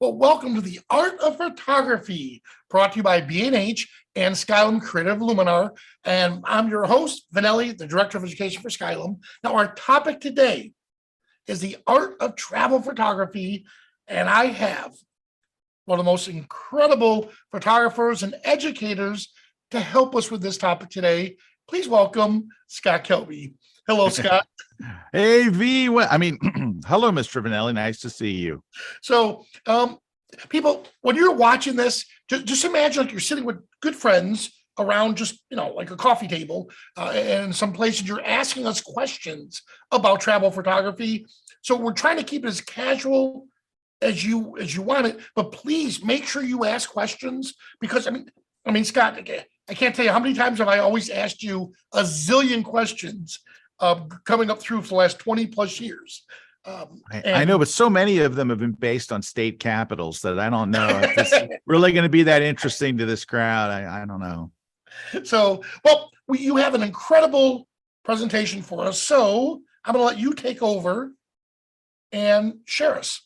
Well, welcome to the Art of Photography, brought to you by B&H and Skylum Creative Luminar. And I'm your host, Vanelli, the Director of Education for Skylum. Now, our topic today is the art of travel photography. And I have one of the most incredible photographers and educators to help us with this topic today. Please welcome Scott Kelby. Hello, Scott. Hey, V. Hello, Mr. Vanelli. Nice to see you. So, people, when you're watching this, just imagine like you're sitting with good friends around just, like a coffee table, and in some places you're asking us questions about travel photography. So we're trying to keep it as casual as you want it, but please make sure you ask questions because I mean, Scott, I can't tell you how many times have I always asked you a zillion questions coming up through for the last 20 plus years. I know, but so many of them have been based on state capitals that I don't know if it's really going to be that interesting to this crowd. I don't know. So, well, you have an incredible presentation for us. So I'm going to let you take over and share us.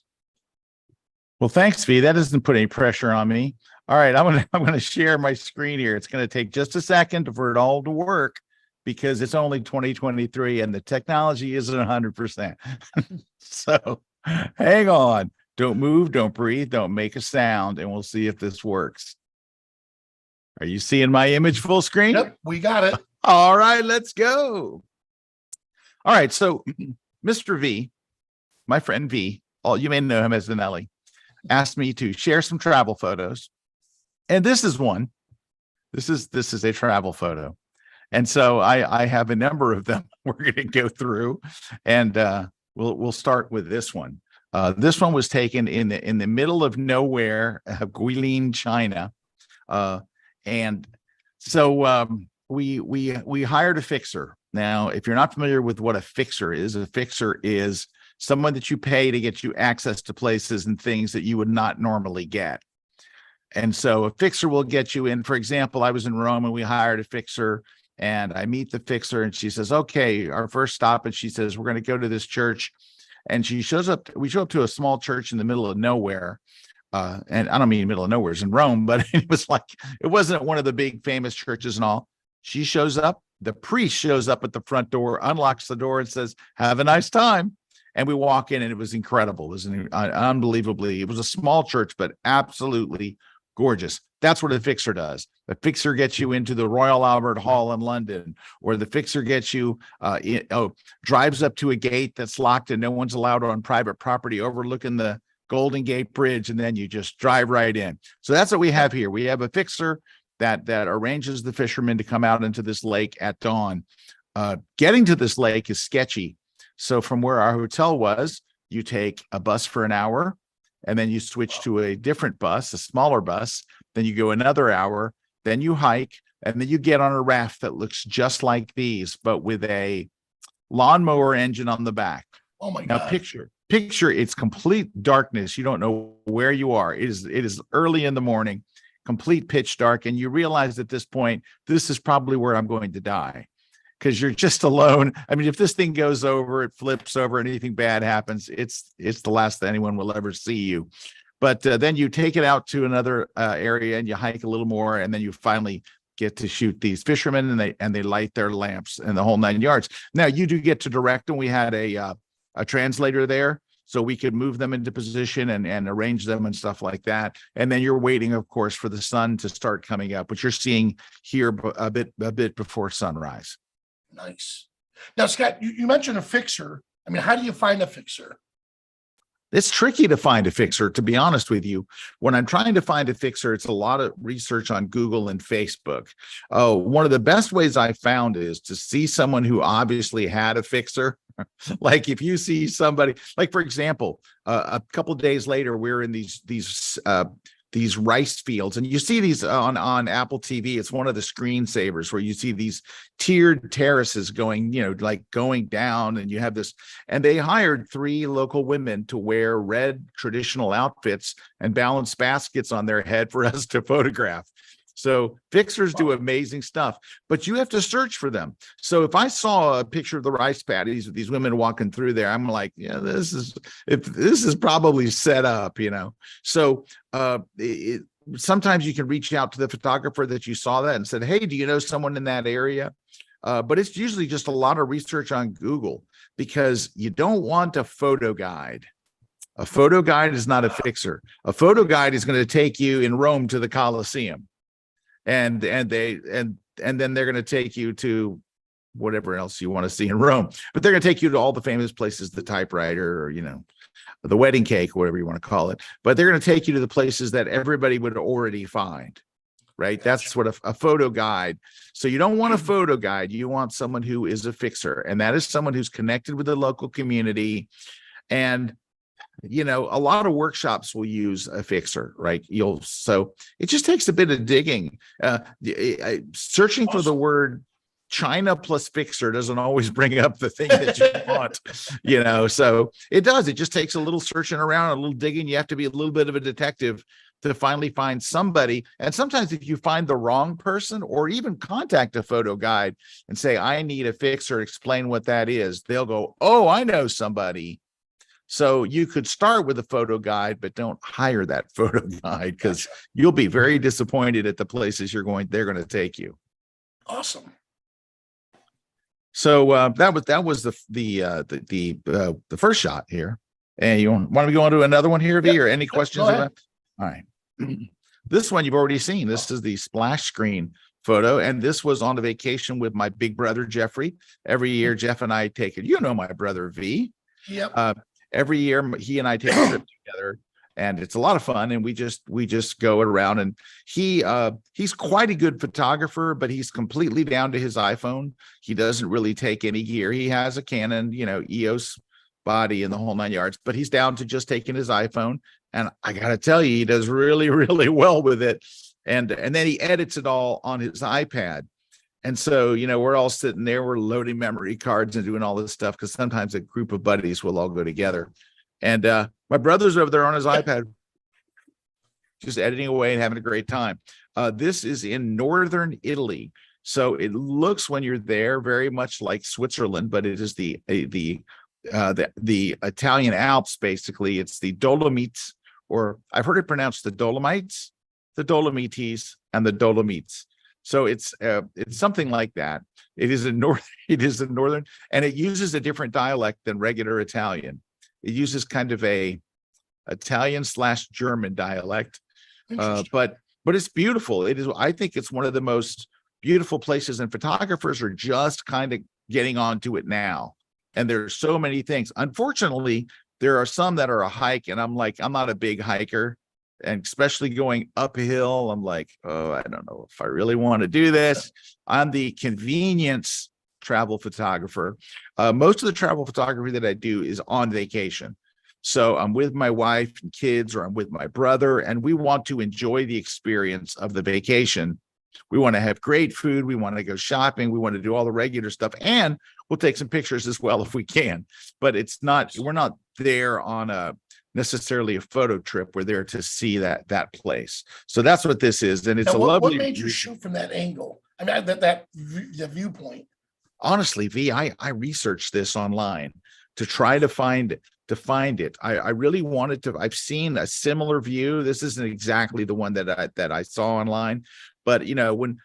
Well, thanks, V. That doesn't put any pressure on me. All right, I'm gonna share my screen here. It's going to take just a second for it all to work, because it's only 2023 and the technology isn't 100%. So hang on, don't move, don't breathe, don't make a sound, and we'll see if this works. Are you seeing my image full screen? Yep, we got it. All right, let's go. All right, so Mr. V, my friend V, you may know him as Vanelli, asked me to share some travel photos. And this is one. This is a travel photo. And so I have a number of them we're going to go through, and we'll start with this one. This one was taken in the middle of nowhere, Guilin, China, and so we hired a fixer. Now, if you're not familiar with what a fixer is someone that you pay to get you access to places and things that you would not normally get. And so a fixer will get you in. For example, I was in Rome and we hired a fixer. And I meet the fixer and she says, okay, our first stop. And she says, we're going to go to this church. And she shows up. We show up to a small church in the middle of nowhere. And I don't mean middle of nowhere, it's in Rome, but it wasn't one of the big famous churches and all. She shows up. The priest shows up at the front door, unlocks the door and says, have a nice time. And we walk in and it was incredible. It was unbelievably, it was a small church, but absolutely gorgeous. That's what a fixer does. The fixer gets you into the Royal Albert Hall in London, or the fixer gets you, drives up to a gate that's locked and no one's allowed on private property overlooking the Golden Gate Bridge, and then you just drive right in. So that's what we have here. We have a fixer that arranges the fishermen to come out into this lake at dawn. Getting to this lake is sketchy. So from where our hotel was, you take a bus for an hour, and then you switch to a different bus, a smaller bus. Then you go another hour, then you hike, and then you get on a raft that looks just like these, but with a lawnmower engine on the back. Oh my God. Now picture, it's complete darkness. You don't know where you are. It is early in the morning, complete pitch dark. And you realize at this point, this is probably where I'm going to die, because you're just alone. I mean, if this thing goes over, it flips over, anything bad happens, it's the last that anyone will ever see you. But then you take it out to another area and you hike a little more, and then you finally get to shoot these fishermen, and they light their lamps and the whole 9 yards. Now you do get to direct, and we had a translator there, so we could move them into position and arrange them and stuff like that. And then you're waiting, of course, for the sun to start coming up, which you're seeing here a bit before sunrise. Nice. Now, Scott, you mentioned a fixer. I mean, how do you find a fixer? It's tricky to find a fixer, to be honest with you. When I'm trying to find a fixer, it's a lot of research on Google and Facebook. Oh, one of the best ways I found is to see someone who obviously had a fixer. Like if you see somebody, like for example, a couple of days later, we're in these rice fields, and you see these on Apple TV. It's one of the screensavers where you see these tiered terraces going, going down, and you have this, and they hired 3 local women to wear red traditional outfits and balance baskets on their head for us to photograph. So fixers do amazing stuff, but you have to search for them. So if I saw a picture of the rice paddies with these women walking through there, I'm like, yeah, this is probably set up, So sometimes you can reach out to the photographer that you saw that and said, hey, do you know someone in that area? But it's usually just a lot of research on Google, because you don't want a photo guide. A photo guide is not a fixer. A photo guide is going to take you in Rome to the Colosseum. And then they're going to take you to whatever else you want to see in Rome, but they're going to take you to all the famous places, the typewriter, or, the wedding cake, whatever you want to call it. But they're going to take you to the places that everybody would already find, right? That's what a photo guide. So you don't want a photo guide. You want someone who is a fixer, and that is someone who's connected with the local community. And a lot of workshops will use a fixer, right? So it just takes a bit of digging. Searching for the word China plus fixer doesn't always bring up the thing that you want, so it does. It just takes a little searching around, a little digging. You have to be a little bit of a detective to finally find somebody. And sometimes if you find the wrong person, or even contact a photo guide and say, I need a fixer, explain what that is, they'll go, oh, I know somebody. So you could start with a photo guide, but don't hire that photo guide, because you'll be very disappointed at the places they're going to take you. Awesome. So that was the first shot here. And you want to go on to another one here, V, or any questions about? All right. This one you've already seen. This is the splash screen photo, and this was on a vacation with my big brother Jeffrey. Every year, Jeff and I take it. My brother V. Yep. Every year he and I take a trip together, and it's a lot of fun. And we just go around, and he's quite a good photographer, but he's completely down to his iPhone. He doesn't really take any gear. He has a Canon, EOS body and the whole 9 yards, but he's down to just taking his iPhone. And I got to tell you, he does really, really well with it. And then he edits it all on his iPad. And so, we're all sitting there, we're loading memory cards and doing all this stuff, because sometimes a group of buddies will all go together. And my brother's over there on his iPad, just editing away and having a great time. This is in northern Italy. So it looks, when you're there, very much like Switzerland, but it is the Italian Alps, basically. It's the Dolomites, or I've heard it pronounced the Dolomites, the Dolomites, and the Dolomites. So it's something like that. It is a northern, and it uses a different dialect than regular Italian. It uses kind of a Italian/German dialect, but it's beautiful. I think it's one of the most beautiful places, and photographers are just kind of getting onto it now. And there's so many things. Unfortunately, there are some that are a hike, and I'm not a big hiker. And especially going uphill, I'm like, oh, I don't know if I really want to do this. I'm the convenience travel photographer. Most of the travel photography that I do is on vacation. So I'm with my wife and kids, or I'm with my brother, and we want to enjoy the experience of the vacation. We want to have great food. We want to go shopping. We want to do all the regular stuff, and we'll take some pictures as well if we can. But we're not there on necessarily a photo trip. We're there to see that place. So that's what this is. And it's lovely. What made you shoot from that angle? I mean, the viewpoint. Honestly, V, I researched this online to try to find it. I really wanted to. I've seen a similar view. This isn't exactly the one that I saw online, but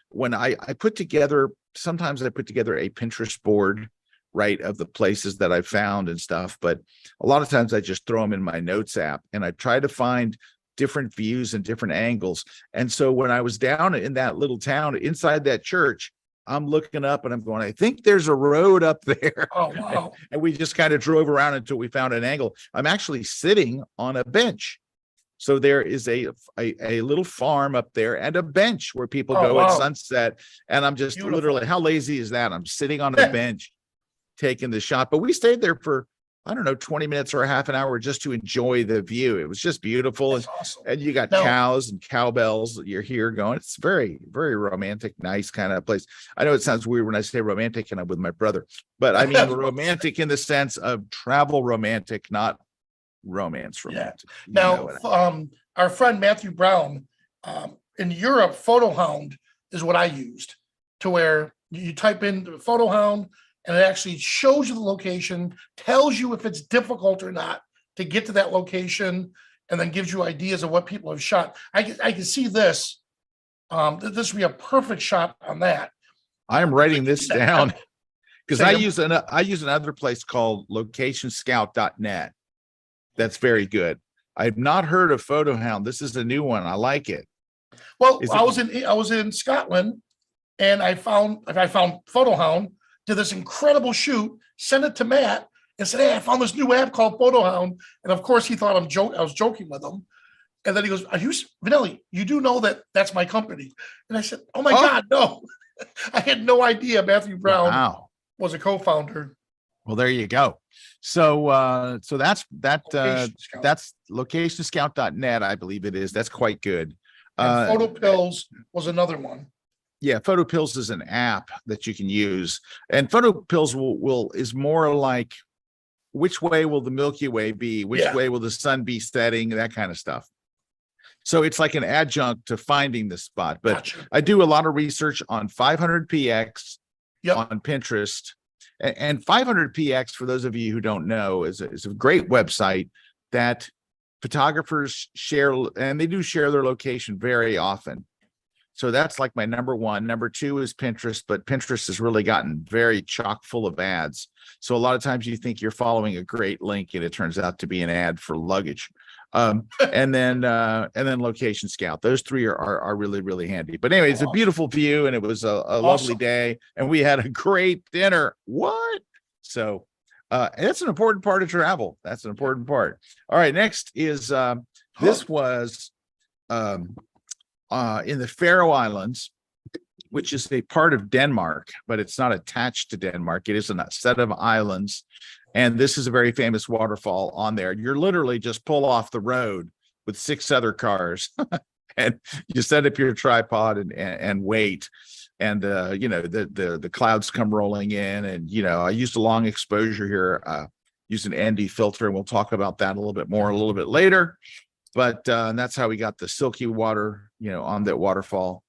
when I put together, sometimes I put together a Pinterest board, right, of the places that I found and stuff. But a lot of times I just throw them in my notes app, and I try to find different views and different angles. And so when I was down in that little town inside that church, I'm looking up and I'm going, I think there's a road up there. Oh, wow. And we just kind of drove around until we found an angle. I'm actually sitting on a bench. So there is a little farm up there and a bench where people go at sunset. And I'm just literally, how lazy is that? I'm sitting on a bench taking the shot. But we stayed there for, I don't know, 20 minutes or a half an hour just to enjoy the view. It was just beautiful. And, awesome. And you got cows and cowbells. You're here going. It's very, very romantic, nice kind of place. I know it sounds weird when I say romantic and I'm with my brother, but I mean romantic in the sense of travel romantic, not romance romantic. Yeah. Now, our friend Matthew Brown in Europe, Photo Hound is what I used, to where you type in the Photo Hound and it actually shows you the location, tells you if it's difficult or not to get to that location, and then gives you ideas of what people have shot. I can see this. This would be a perfect shot on that. I am writing this down because I Sam. use another place called locationscout.net. That's very good. I've not heard of Photo Hound. This is a new one. I like it. Well, Is I it- was in Scotland, and I found Photo Hound, did this incredible shoot, sent it to Matt, and said, "Hey, I found this new app called Photo Hound." And of course, he thought I was joking with him. And then he goes, "Are you Vanelli? You do know that that's my company?" And I said, "Oh my God, no!" I had no idea Matthew Brown Wow. was a co-founder. Well, there you go. So that's Location Scout. that's locationscout.net, I believe it is. That's quite good. And Photo Pills was another one. Yeah, Photo Pills is an app that you can use, and Photo Pills is more like, which way will the Milky Way be? Which Yeah. way will the sun be setting? That kind of stuff. So it's like an adjunct to finding the spot. But Gotcha. I do a lot of research on 500px Yep. on Pinterest. And 500px, for those of you who don't know, is a great website that photographers share, and they do share their location very often. So that's like my number one. Number two is Pinterest, but Pinterest has really gotten very chock full of ads. So a lot of times you think you're following a great link and it turns out to be an ad for luggage. And then Location Scout. Those three are really, really handy. But anyway, it's a beautiful view, and it was a lovely day, and we had a great dinner. What? So that's an important part of travel. That's an important part. All right, next is this was in the Faroe Islands, which is a part of Denmark, but it's not attached to Denmark. It is a set of islands. And this is a very famous waterfall on there. You're literally just pull off the road with 6 other cars and you set up your tripod and wait. And, the clouds come rolling in, and, I used a long exposure here, use an ND filter, and we'll talk about that a little bit later. But that's how we got the silky water, on that waterfall.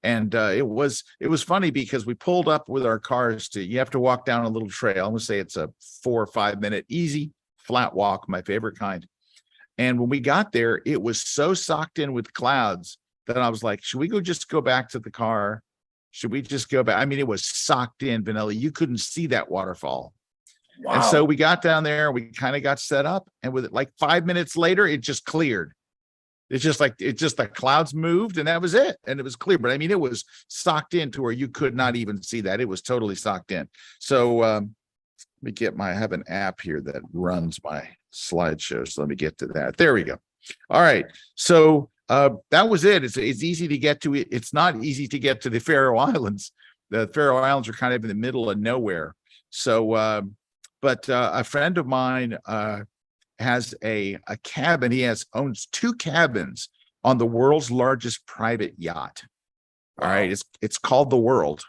And it was funny because we pulled up with our cars you have to walk down a little trail. I'm gonna say it's a 4 or 5 minute easy flat walk, my favorite kind. And when we got there, it was so socked in with clouds that I was like, should we just go back to the car? Should we just go back? I mean, it was socked in, Vanelli. You couldn't see that waterfall. Wow. And so we got down there, we kind of got set up, and with it, like 5 minutes later, it just cleared. It's just the clouds moved, and that was it. And it was clear. But I mean, it was socked in to where you could not even see that. It was totally socked in. So let me I have an app here that runs my slideshow. So let me get to that. There we go. All right. So that was it. It's easy to get to. It's not easy to get to the Faroe Islands. The Faroe Islands are kind of in the middle of nowhere. So, but a friend of mine has a cabin. He owns 2 cabins on the world's largest private yacht. All right. It's called the World,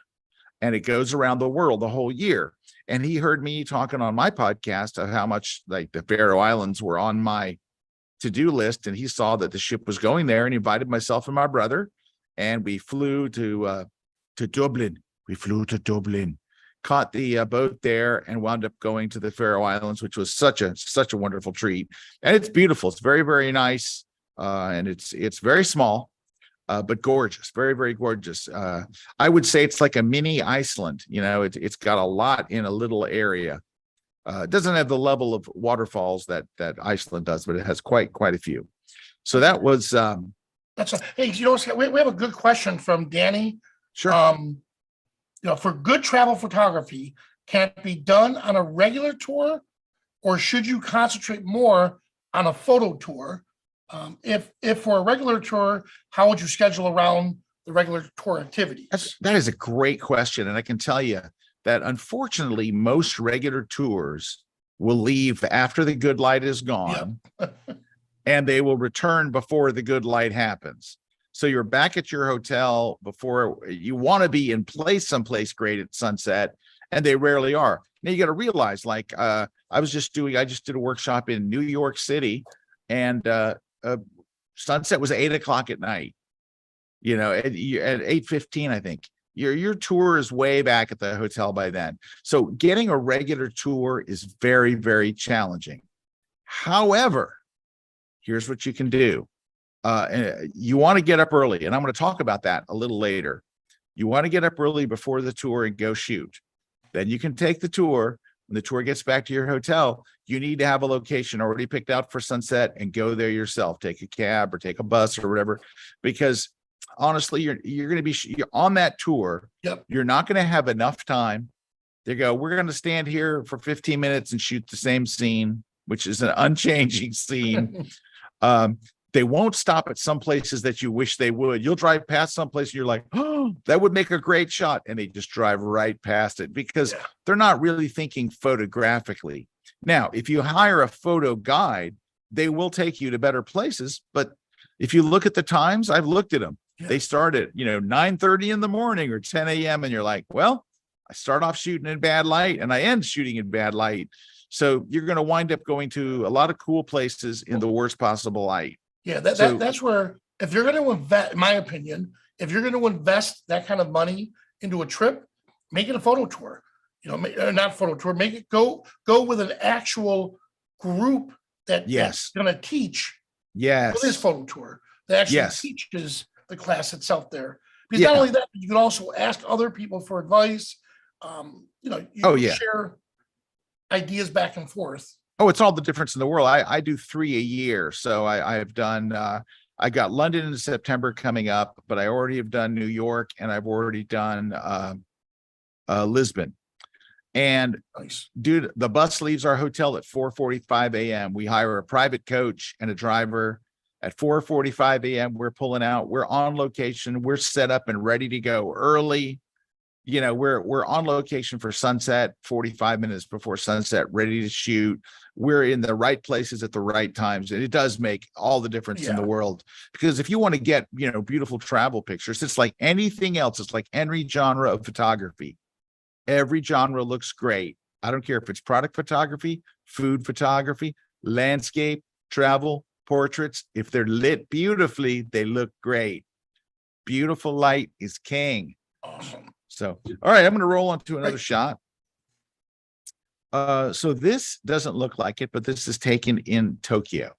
and it goes around the world the whole year. And he heard me talking on my podcast of how much like the Faroe Islands were on my to-do list. And he saw that the ship was going there, and he invited myself and my brother, and we flew to Dublin. We flew to Dublin, caught the boat there, and wound up going to the Faroe Islands, which was such a wonderful treat. And it's beautiful. It's very, very nice. And it's very small, but gorgeous, very, very gorgeous. I would say it's like a mini Iceland. It's got a lot in a little area. It doesn't have the level of waterfalls that Iceland does, but it has quite a few. So that was hey, we have a good question from Danny. sure. For good travel photography, can it be done on a regular tour, or should you concentrate more on a photo tour? If for a regular tour, how would you schedule around the regular tour activities? That is a great question. And I can tell you that unfortunately, most regular tours will leave after the good light is gone, and they will return before the good light happens. So you're back at your hotel before you want to be in place someplace great at sunset, and they rarely are. Now you got to realize, like I just did a workshop in New York City, and sunset was 8 o'clock at night. at 8:15, I think your tour is way back at the hotel by then. So getting a regular tour is very, very challenging. However, here's what you can do. You want to get up early, and I'm going to talk about that a little later. You want to get up early before the tour and go shoot. Then you can take the tour. When the tour gets back to your hotel, you need to have a location already picked out for sunset and go there yourself. Take a cab or take a bus or whatever, because honestly, you're going to be you're on that tour. Yep. You're not going to have enough time. They go, we're going to stand here for 15 minutes and shoot the same scene, which is an unchanging scene. They won't stop at some places that you wish they would. You'll drive past some place and you're like, oh, that would make a great shot. And they just drive right past it because they're not really thinking photographically. Now, if you hire a photo guide, they will take you to better places. But if you look at the times, I've looked at them. Yeah. They start at, 9:30 in the morning or 10 a.m. And you're like, well, I start off shooting in bad light and I end shooting in bad light. So you're going to wind up going to a lot of cool places in the worst possible light. Yeah, that's where, if you're going to invest, in my opinion, if you're going to invest that kind of money into a trip, make it a photo tour. Not photo tour. Make it go with an actual group that's going to teach. Yes, for this photo tour that actually teaches the class itself there. Because not only that, you can also ask other people for advice. You share ideas back and forth. Oh, it's all the difference in the world. I do 3 a year. So I've done, I got London in September coming up, but I already have done New York and I've already done Lisbon. And dude, the bus leaves our hotel at 4:45 a.m. We hire a private coach and a driver. At 4:45 a.m. we're pulling out. We're on location. We're set up and ready to go early. We're on location for sunset, 45 minutes before sunset, ready to shoot. We're in the right places at the right times. And it does make all the difference in the world, because if you want to get, beautiful travel pictures, it's like anything else. It's like any genre of photography. Every genre looks great. I don't care if it's product photography, food photography, landscape, travel, portraits. If they're lit beautifully, they look great. Beautiful light is king. Awesome. So, all right, I'm going to roll on to another shot. So this doesn't look like it, but this is taken in Tokyo.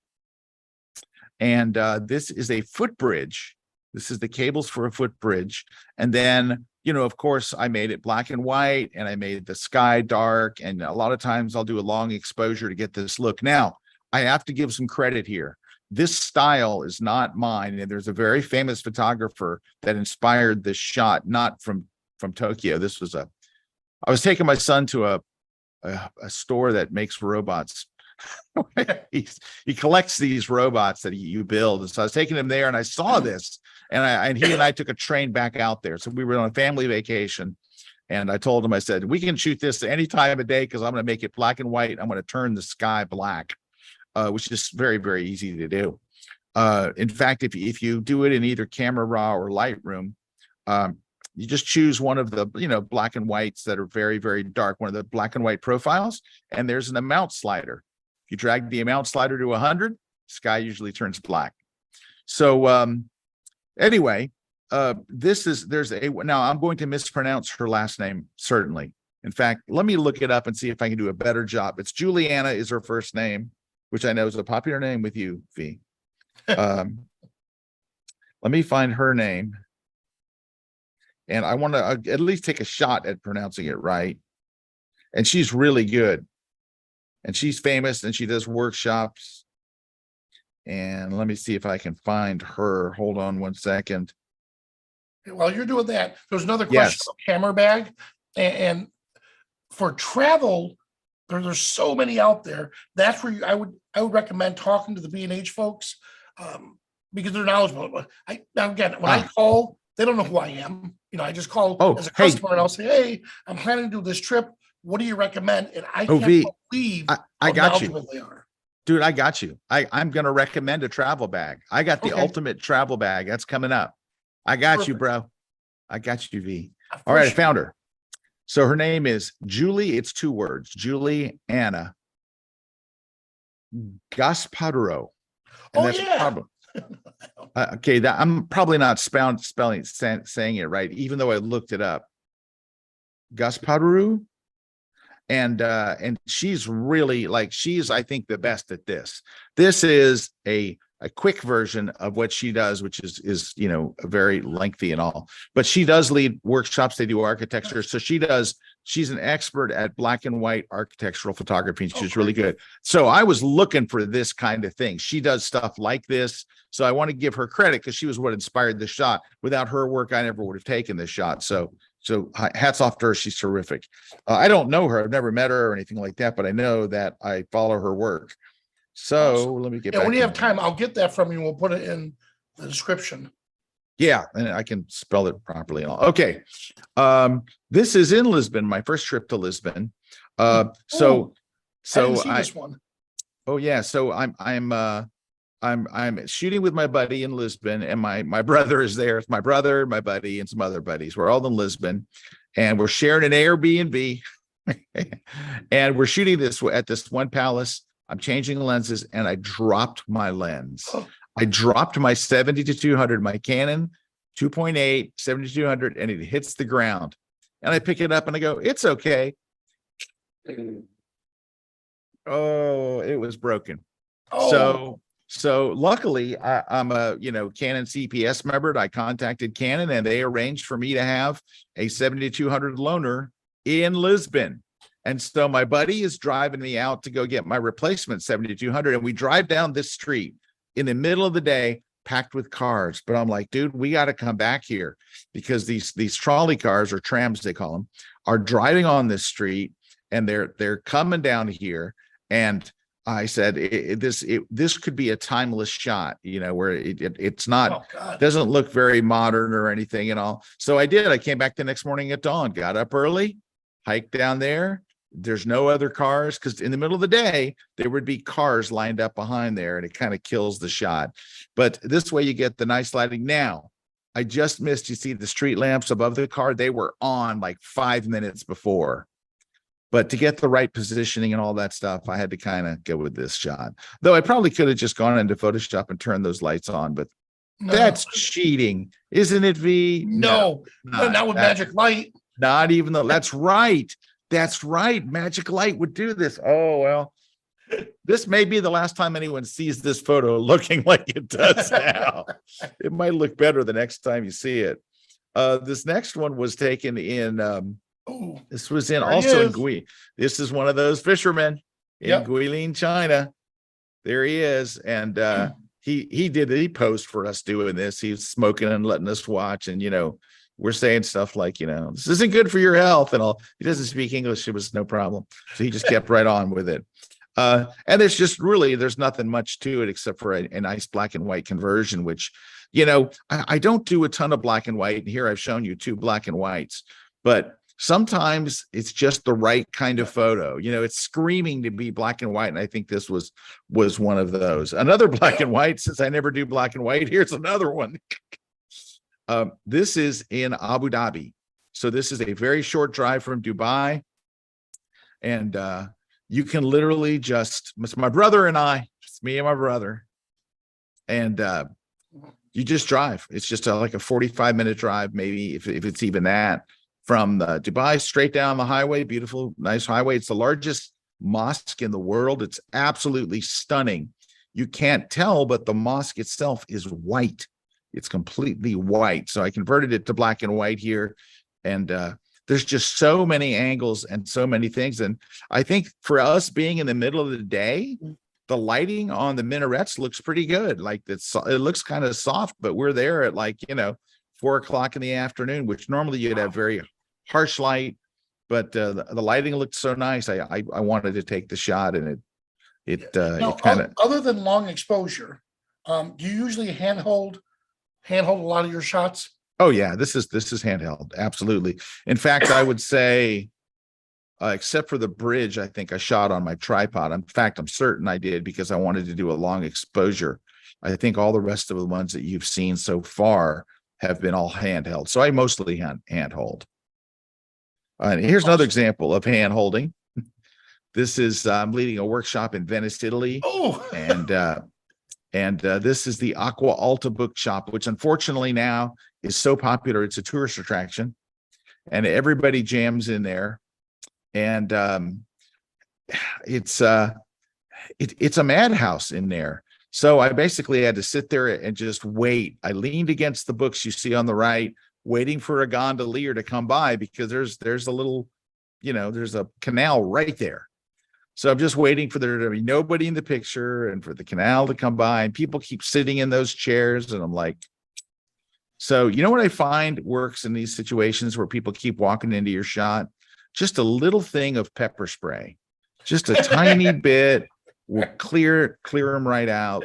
And this is a footbridge. This is the cables for a footbridge. And then, of course, I made it black and white and I made the sky dark. And a lot of times I'll do a long exposure to get this look. Now, I have to give some credit here. This style is not mine. And there's a very famous photographer that inspired this shot, not from Tokyo. I was taking my son to a store that makes robots. he collects these robots that you build. And so I was taking him there and I saw this and he and I took a train back out there. So we were on a family vacation and I told him, I said, we can shoot this any time of day because I'm going to make it black and white. I'm going to turn the sky black, which is very, very easy to do. In fact, if you do it in either Camera Raw or Lightroom, you just choose one of the, black and whites that are very, very dark, one of the black and white profiles, and there's an amount slider. If you drag the amount slider to 100, sky usually turns black. So anyway, now I'm going to mispronounce her last name, certainly. In fact, let me look it up and see if I can do a better job. It's Juliana is her first name, which I know is a popular name with you, V. Let me find her name. And I want to at least take a shot at pronouncing it right. And she's really good. And she's famous and she does workshops. And let me see if I can find her. Hold on one second. While you're doing that, there's another question about camera bag. And for travel, there's so many out there. That's where I would recommend talking to the B&H folks because they're knowledgeable. When I call, they don't know who I am. I just call as a customer and I'll say, hey, I'm planning to do this trip. What do you recommend? And I can't believe I got you. They are. Dude, I got you. I'm going to recommend a travel bag. I got the ultimate travel bag. That's coming up. I got you, bro. I got you, V. All right, I found her. So her name is Julie. It's 2 words. Juliana Gasparro. And Okay, that I'm probably not saying it right, even though I looked it up. Gasparu, and she's really like she's I think the best at this. This is a quick version of what she does, which is very lengthy and all. But she does lead workshops. They do architecture, so she's an expert at black and white architectural photography, and she's really good. So I was looking for this kind of thing. She does stuff like this. So I want to give her credit because she was what inspired the shot. Without her work, I never would have taken this shot. So hats off to her. She's terrific. I don't know her. I've never met her or anything like that, but I know that I follow her work. So Awesome. let me get back. When you have time, I'll get that from you. We'll put it in the description. Yeah, and I can spell it properly and all. Okay. This is in Lisbon, my first trip to Lisbon. I didn't see I this one. oh yeah, so I'm shooting with my buddy in Lisbon, and my brother is there. It's my brother, my buddy, and some other buddies. We're all in Lisbon, and we're sharing an Airbnb, and we're shooting this at this one palace. I'm changing lenses, and I dropped my lens. I dropped my 70-200, my Canon 2.8 70-200, and it hits the ground. And I pick it up and I go, "It's okay." Oh, it was broken. Oh. So luckily, I'm a Canon CPS member. I contacted Canon, and they arranged for me to have a 70-200 loaner in Lisbon. And so my buddy is driving me out to go get my replacement 70-200, and we drive down this street in the middle of the day, packed with cars. But I'm like, dude, we got to come back here because these trolley cars, or trams they call them, are driving on this street, and they're coming down here. And I said, this could be a timeless shot, where it's not, doesn't look very modern or anything and all. So I did. I came back the next morning at dawn, got up early, hiked down there. There's no other cars, because in the middle of the day, there would be cars lined up behind there, and it kind of kills the shot. But this way you get the nice lighting. Now, I just missed, you see the street lamps above the car, they were on like 5 minutes before. But to get the right positioning and all that stuff, I had to kind of go with this shot. Though I probably could have just gone into Photoshop and turned those lights on, but that's cheating, isn't it, V? No, not with Magic Light. Not even though. That's right. That's right. Magic Light would do this. Oh, well, this may be the last time anyone sees this photo looking like it does now. It might look better the next time you see it. This next one was taken in, this was in Gui. This is one of those fishermen in Guilin, China. There he is. And he posed for us doing this. He was smoking and letting us watch. And, we're saying stuff like, this isn't good for your health and all. He doesn't speak English. It was no problem. So he just kept right on with it. And there's just there's nothing much to it except for a nice black and white conversion, which, I don't do a ton of black and white. And here I've shown you 2 black and whites, but sometimes it's just the right kind of photo. It's screaming to be black and white. And I think this was one of those. Another black and white, since I never do black and white, here's another one. This is in Abu Dhabi. So this is a very short drive from Dubai. And you can literally it's my brother and I, just me and my brother. And you just drive. It's just like a 45-minute drive, maybe if it's even that, from Dubai straight down the highway. Beautiful, nice highway. It's the largest mosque in the world. It's absolutely stunning. You can't tell, but the mosque itself is white. It's completely white. So I converted it to black and white here. And there's just so many angles and so many things. And I think for us being in the middle of the day, the lighting on the minarets looks pretty good. Like it looks kind of soft, but we're there at 4 o'clock in the afternoon, which normally you'd have very harsh light, but the lighting looked so nice. I wanted to take the shot, and it kind of, other than long exposure, do you usually handhold a lot of your shots? Oh yeah, this is handheld. Absolutely. In fact, I would say, except for the bridge, I think I shot on my tripod. In fact, I'm certain I did, because I wanted to do a long exposure. I think all the rest of the ones that you've seen so far have been all handheld. So I mostly handhold. And here's another example of hand holding. This is, I'm leading a workshop in Venice, Italy. Oh, and And this is the Aqua Alta Bookshop, which unfortunately now is so popular. It's a tourist attraction and everybody jams in there. And it's a madhouse in there. So I basically had to sit there and just wait. I leaned against the books you see on the right, waiting for a gondolier to come by because there's a little, there's a canal right there. So I'm just waiting for there to be nobody in the picture and for the canal to come by, and people keep sitting in those chairs. And I'm like, so you know what I find works in these situations where people keep walking into your shot? Just a little thing of pepper spray, just a tiny bit will clear them right out.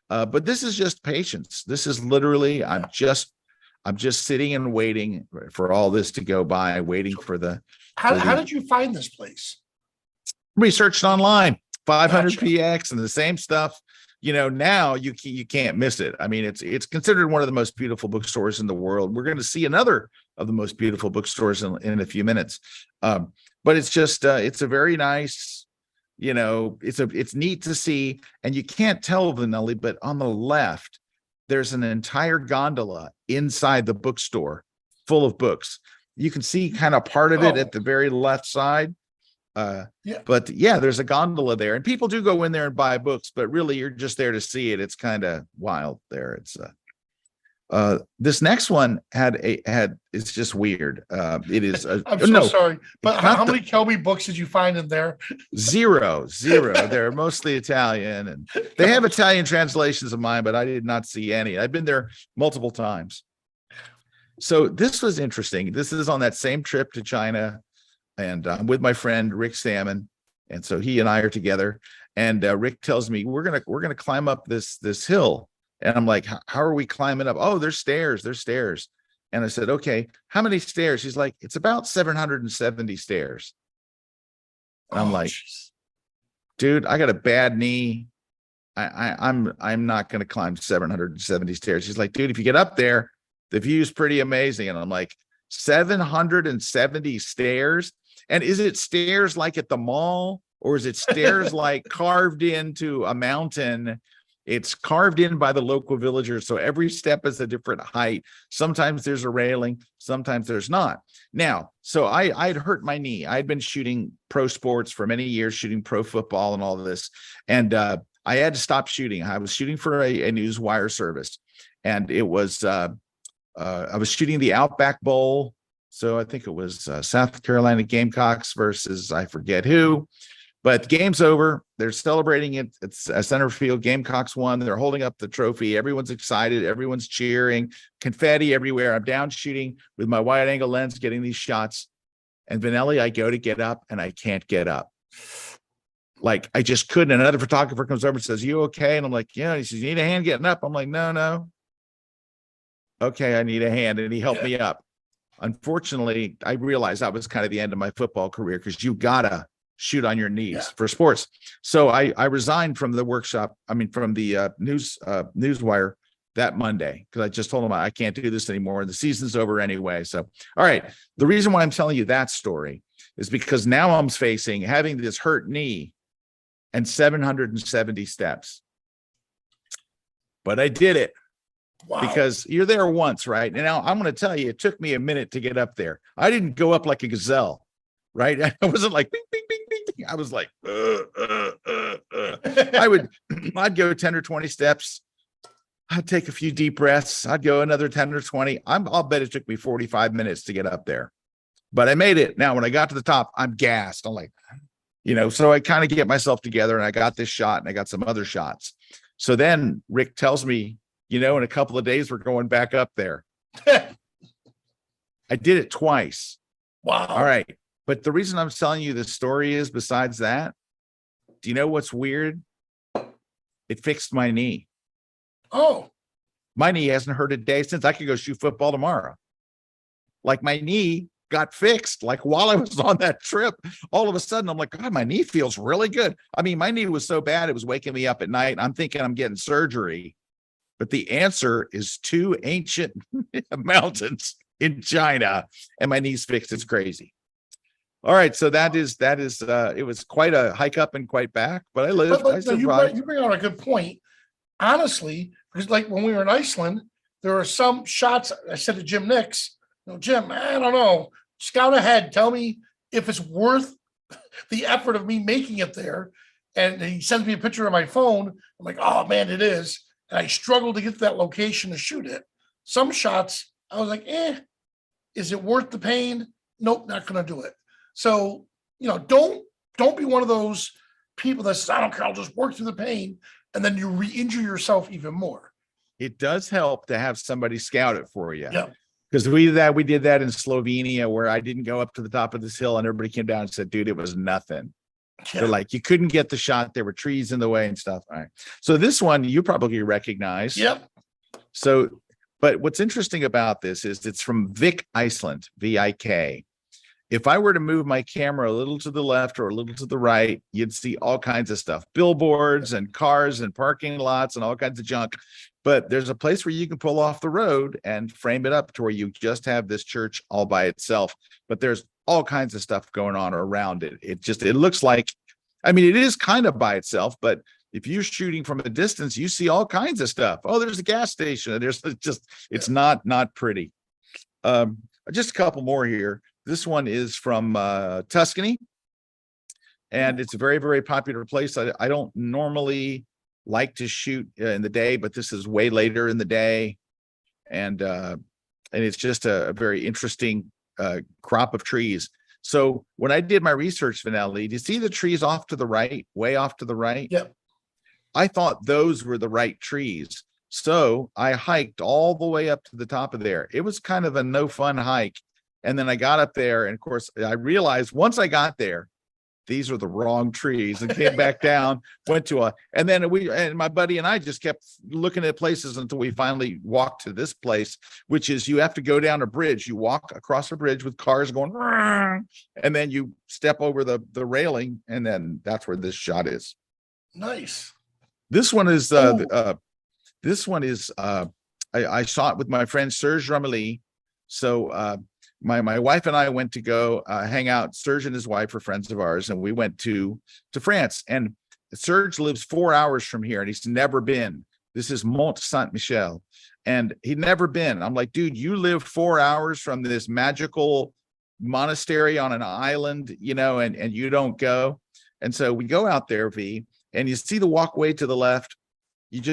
But this is just patience. This is literally, I'm just sitting and waiting for all this to go by, waiting for the. How did you find this place? Researched online, 500 Gotcha. px and the same stuff. Now you can't miss it. I mean, it's considered one of the most beautiful bookstores in the world. We're going to see another of the most beautiful bookstores in a few minutes. But it's just it's a very nice, it's neat to see. And you can't tell, Vanelli, but on the left there's an entire gondola inside the bookstore full of books. You can see kind of part of it at the very left side. But yeah, there's a gondola there, and people do go in there and buy books, but really you're just there to see it. It's kind of wild there. It's this next one it's just weird. It is I'm so sorry, but how many Kelby books did you find in there? Zero. They're mostly Italian, and they have Italian translations of mine, but I did not see any. I've been there multiple times. So this was interesting. This is on that same trip to China. And I'm with my friend Rick Salmon, and so he and I are together. And Rick tells me we're gonna climb up this hill, and I'm like, how are we climbing up? Oh, there's stairs. And I said, okay, how many stairs? He's like, it's about 770 stairs. And I'm like, dude, I got a bad knee. I'm not gonna climb 770 stairs. He's like, dude, if you get up there, the view's pretty amazing. And I'm like, 770 stairs. And is it stairs like at the mall, or is it stairs like carved into a mountain? It's carved in by the local villagers. So every step is a different height. Sometimes there's a railing, sometimes there's not. Now, so I'd hurt my knee. I'd been shooting pro sports for many years, shooting pro football and all of this. And I had to stop shooting. I was shooting for a news wire service. And it was, I was shooting the Outback Bowl. So I think it was South Carolina Gamecocks versus I forget who, but the game's over. They're celebrating it. It's a center field. Gamecocks won. They're holding up the trophy. Everyone's excited. Everyone's cheering. Confetti everywhere. I'm down shooting with my wide angle lens, getting these shots. And Vanelli, I go to get up and I can't get up. Like I just couldn't. And another photographer comes over and says, "You okay?" And I'm like, "Yeah." He says, "You need a hand getting up?" I'm like, "No. Okay, I need a hand." And he helped me up. Unfortunately, I realized that was kind of the end of my football career because you gotta shoot on your knees for sports. So I resigned from the workshop. I mean, from the newswire that Monday because I just told him I can't do this anymore. The season's over anyway. So, all right. The reason why I'm telling you that story is because now I'm facing having this hurt knee and 770 steps. But I did it. Wow. Because you're there once, right? And now I'm going to tell you, it took me a minute to get up there. I didn't go up like a gazelle, right? I wasn't like, bing, bing, bing, bing, bing. I was like, I'd go 10 or 20 steps. I'd take a few deep breaths. I'd go another 10 or 20. I'll bet it took me 45 minutes to get up there, but I made it. Now, when I got to the top, I'm gassed. I'm like, so I kind of get myself together and I got this shot and I got some other shots. So then Rick tells me, in a couple of days, we're going back up there. I did it twice. Wow. All right. But the reason I'm telling you this story is, besides that, do you know what's weird? It fixed my knee. Oh. My knee hasn't hurt a day since. I could go shoot football tomorrow. Like my knee got fixed. Like while I was on that trip, all of a sudden I'm like, God, my knee feels really good. I mean, my knee was so bad, it was waking me up at night. I'm thinking I'm getting surgery. But the answer is two ancient mountains in China, and my knee's fixed. It's crazy. All right, so that is it was quite a hike up and quite back, but I lived. I survived. You bring out a good point. honestly, because like when we were in Iceland, there are some shots. I said to Jim Nix, Jim, I don't know, scout ahead. Tell me if it's worth the effort of me making it there. And he sends me a picture of my phone. I'm like, oh man, it is. And I struggled to get to that location to shoot it. Some shots, I was like, is it worth the pain? Nope, not gonna do it. So, don't be one of those people that says, I don't care, I'll just work through the pain, and then you re-injure yourself even more. It does help to have somebody scout it for you. Yeah. Because we did that in Slovenia, where I didn't go up to the top of this hill and everybody came down and said, dude, it was nothing. Yeah. They're like, you couldn't get the shot. There were trees in the way and stuff. All right. So this one you probably recognize. Yep. So, but what's interesting about this is it's from Vik, Iceland, VIK. If I were to move my camera a little to the left or a little to the right, you'd see all kinds of stuff, billboards and cars and parking lots and all kinds of junk. But there's a place where you can pull off the road and frame it up to where you just have this church all by itself. But there's all kinds of stuff going on around it. It looks like, I mean, it is kind of by itself, but if you're shooting from a distance, you see all kinds of stuff. Oh, there's a gas station. It's not pretty. Just a couple more here. This one is from Tuscany, and it's a very, very popular place. I don't normally like to shoot in the day, but this is way later in the day, and it's just a very interesting crop of trees. So when I did my research, Vanelli, do you see the trees off to the right, way off to the right? Yep. I thought those were the right trees. So I hiked all the way up to the top of there. It was kind of a no fun hike. And then I got up there, and of course I realized once I got there, these are the wrong trees, and came back down, and then my buddy and I just kept looking at places until we finally walked to this place, which is you have to go down a bridge. You walk across a bridge with cars going, and then you step over the railing, and then that's where this shot is. Nice. This one is, I saw it with my friend Serge Romilly. So my wife and I went to go hang out. Serge and his wife are friends of ours, and we went to France. And Serge lives 4 hours from here, and he's never been. This is Mont Saint Michel, and he'd never been. I'm like, dude, you live 4 hours from this magical monastery on an island, and you don't go. And so we go out there, V, and you see the walkway to the left. It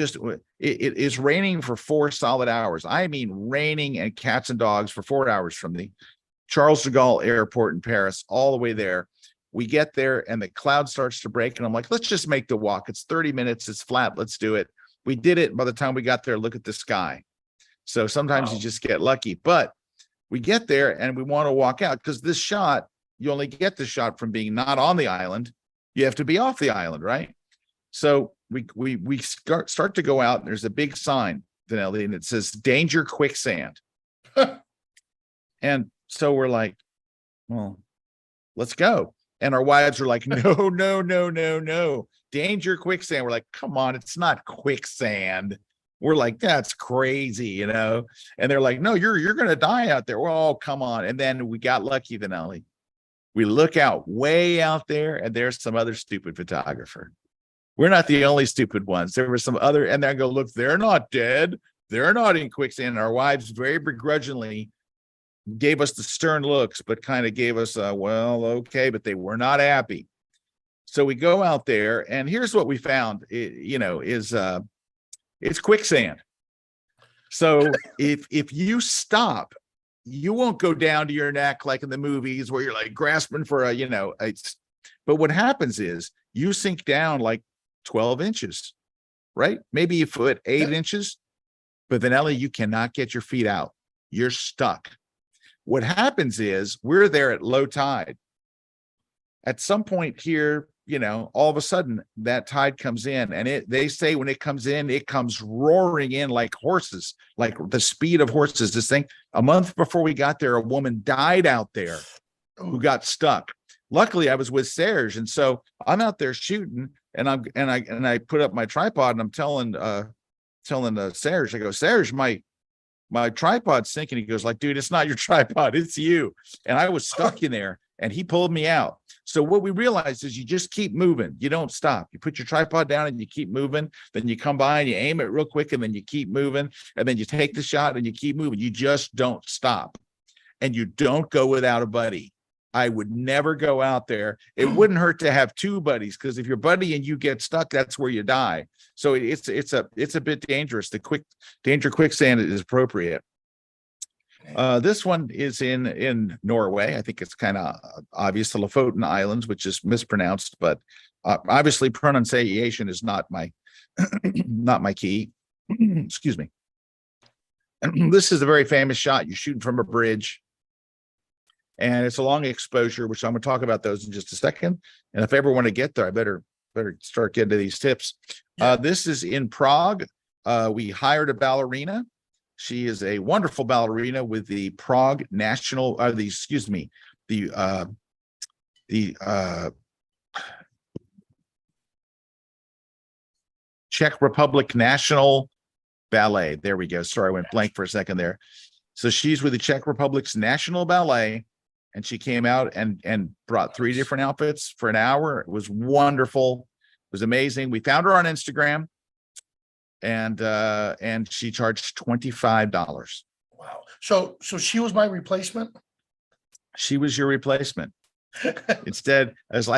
is raining for 4 solid hours. I mean, raining and cats and dogs for 4 hours from the Charles de Gaulle airport in Paris, all the way there. We get there and the cloud starts to break. And I'm like, let's just make the walk. It's 30 minutes. It's flat. Let's do it. We did it. By the time we got there, look at the sky. So sometimes you just get lucky, but we get there and we want to walk out, because this shot, you only get the shot from being not on the island. You have to be off the island, right? So we start to go out, and there's a big sign, Vanelli, and it says danger quicksand. And so we're like, well, let's go. And our wives are like, no, danger quicksand. We're like, come on, it's not quicksand. We're like, that's crazy, And they're like, no, you're gonna die out there. Oh, come on. And then we got lucky, Vanelli. We look out way out there, and there's some other stupid photographer. We're not the only stupid ones. There were some other, and I go, look, they're not dead. They're not in quicksand. And our wives very begrudgingly gave us the stern looks, but kind of gave us well, okay, but they were not happy. So we go out there, and here's what we found, it's quicksand. So if you stop, you won't go down to your neck like in the movies where you're like grasping for but what happens is you sink down like 12 inches, right? Maybe a foot, 8 inches. But Vanelli, you cannot get your feet out. You're stuck. What happens is we're there at low tide. At some point here, all of a sudden that tide comes in, and they say when it comes in, it comes roaring in like horses, like the speed of horses. This thing, a month before we got there, a woman died out there who got stuck. Luckily, I was with Serge, and so I'm out there shooting, and I put up my tripod, and I'm telling Serge, I go, Serge, my tripod's sinking. He goes like, dude, it's not your tripod, it's you. And I was stuck in there, and he pulled me out. So what we realized is you just keep moving. You don't stop. You put your tripod down and you keep moving. Then you come by and you aim it real quick and then you keep moving. And then you take the shot and you keep moving. You just don't stop. And you don't go without a buddy. I would never go out there. It wouldn't hurt to have two buddies, because if you're buddy and you get stuck, that's where you die. So it's a bit dangerous. The danger quicksand is appropriate. This one is in Norway. I think it's kind of obvious, the Lofoten Islands, which is mispronounced, but obviously pronunciation is not my not my key. Excuse me. And this is a very famous shot. You're shooting from a bridge, and it's a long exposure, which I'm going to talk about those in just a second. And if I ever want to get there, I better start getting to these tips. This is in Prague. We hired a ballerina. She is a wonderful ballerina with the Prague National, the Czech Republic National Ballet. There we go. Sorry, I went blank for a second there. So she's with the Czech Republic's National Ballet, and she came out and brought 3 different outfits for an hour. It was wonderful. It was amazing. We found her on Instagram, and she charged $25. Wow. So she was my replacement? She was your replacement. Instead, I was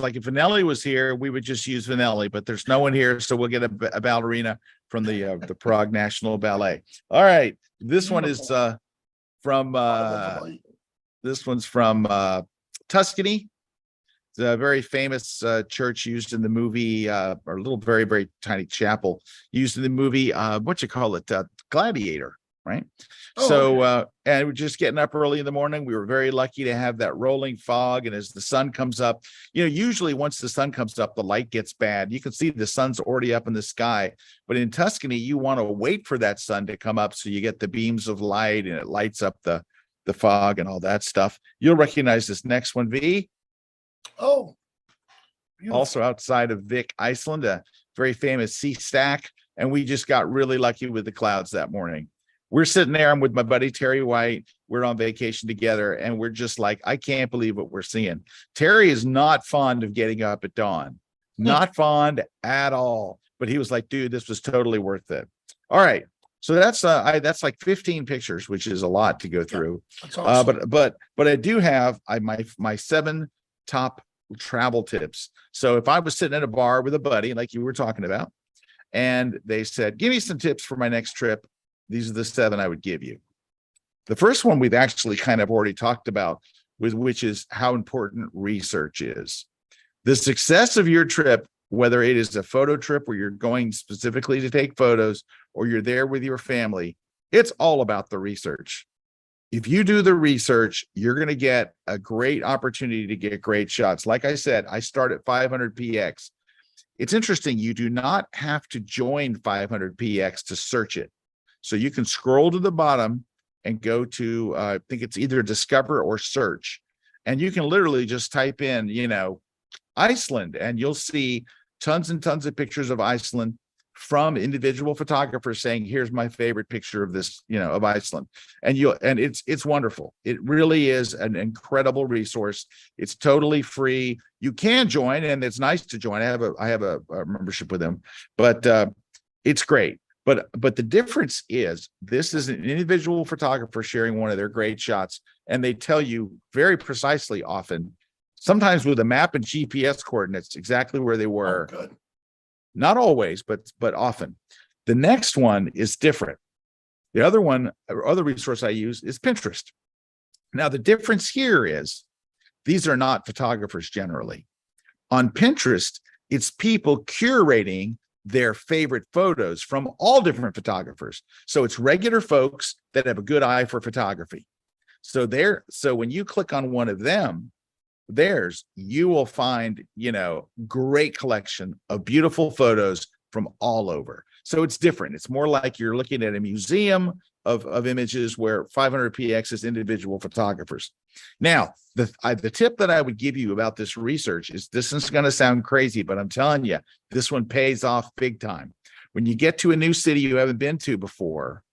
like, if Vanelli was here, we would just use Vanelli, but there's no one here, so we'll get a ballerina from the Prague National Ballet. All right, this one is from this one's from Tuscany. It's a very famous church used in the movie, or a little very, very tiny chapel used in the movie, Gladiator, right? Oh, so okay. and we're just getting up early in the morning. We were very lucky to have that rolling fog, and as the sun comes up, usually once the sun comes up, the light gets bad. You can see the sun's already up in the sky, but in Tuscany, you want to wait for that sun to come up so you get the beams of light and it lights up the fog and all that stuff. You'll recognize this next one, V. Oh, beautiful. Also outside of Vik, Iceland, a very famous sea stack. And we just got really lucky with the clouds that morning. We're sitting there. I'm with my buddy, Terry White. We're on vacation together, and we're just like, I can't believe what we're seeing. Terry is not fond of getting up at dawn, not fond at all. But he was like, dude, this was totally worth it. All right. So that's like 15 pictures, which is a lot to go through. That's awesome. But I do have my 7 top travel tips. So if I was sitting at a bar with a buddy, like you were talking about, and they said, give me some tips for my next trip, these are the 7 I would give you. The first one we've actually kind of already talked about, which is how important research is. The success of your trip, whether it is a photo trip where you're going specifically to take photos or you're there with your family, it's all about the research. If you do the research, you're going to get a great opportunity to get great shots. Like I said, I start at 500px. It's interesting. You do not have to join 500px to search it. So you can scroll to the bottom and go to, I think it's either discover or search. And you can literally just type in, Iceland, and you'll see tons and tons of pictures of Iceland from individual photographers saying, here's my favorite picture of this, of Iceland. And it's wonderful. It really is an incredible resource. It's totally free. You can join, and it's nice to join. I have a membership with them, but it's great. But the difference is this is an individual photographer sharing one of their great shots, and they tell you very precisely often, sometimes with a map and GPS coordinates, exactly where they were. Oh, good. Not always, but often. The next one is different. The other one, or other resource I use is Pinterest. Now, the difference here is these are not photographers generally. On Pinterest, it's people curating their favorite photos from all different photographers. So it's regular folks that have a good eye for photography. So when you click on one of them, you will find, great collection of beautiful photos from all over. So it's different. It's more like you're looking at a museum of images, where 500px is individual photographers. Now, the tip that I would give you about this research is, this is going to sound crazy, but I'm telling you, this one pays off big time. When you get to a new city you haven't been to before,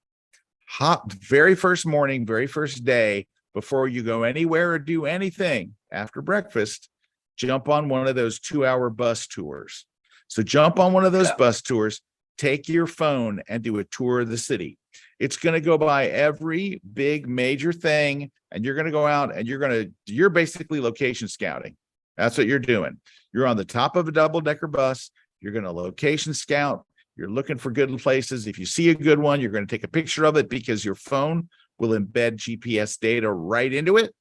very first morning, very first day, before you go anywhere or do anything after breakfast, jump on one of those 2-hour bus tours. So jump on one of those bus tours, take your phone and do a tour of the city. It's going to go by every big major thing, and you're going to go out and you're basically location scouting. That's what you're doing. You're on the top of a double-decker bus. You're going to location scout. You're looking for good places. If you see a good one, you're going to take a picture of it because your phone will embed GPS data right into it.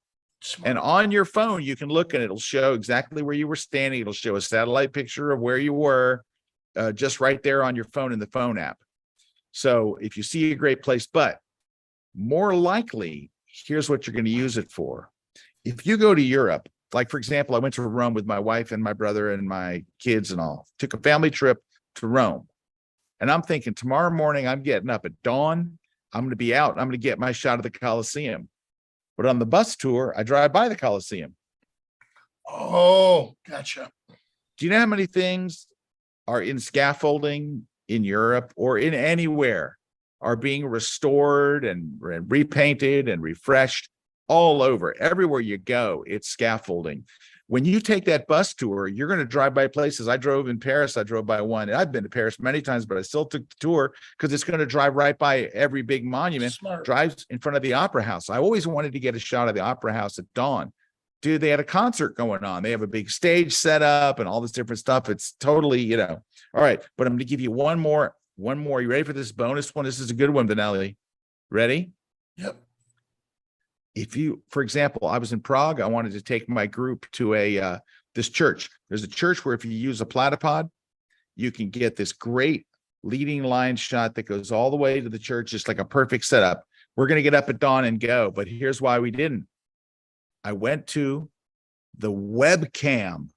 Smart. And on your phone, you can look and it'll show exactly where you were standing. It'll show a satellite picture of where you were, just right there on your phone in the phone app. So if you see a great place, but more likely, here's what you're going to use it for. If you go to Europe, like for example, I went to Rome with my wife and my brother and my kids and all, took a family trip to Rome. And I'm thinking tomorrow morning, I'm getting up at dawn. I'm going to be out. I'm going to get my shot of the Colosseum. But on the bus tour, I drive by the Colosseum. Oh, gotcha. Do you know how many things are in scaffolding in Europe or in anywhere are being restored and repainted and refreshed all over? Everywhere you go, it's scaffolding. When you take that bus tour, you're going to drive by places. I drove in Paris. I drove by one. And I've been to Paris many times, but I still took the tour because it's going to drive right by every big monument. Smart. Drives in front of the Opera House. I always wanted to get a shot of the Opera House at dawn. Dude, they had a concert going on. They have a big stage set up and all this different stuff. It's totally, all right. But I'm going to give you one more. You ready for this bonus one? This is a good one, Benelli. Ready? Yep. If you, for example, I was in Prague, I wanted to take my group to this church. There's a church where if you use a platypod, you can get this great leading line shot that goes all the way to the church, just like a perfect setup. We're going to get up at dawn and go, but here's why we didn't. I went to the webcam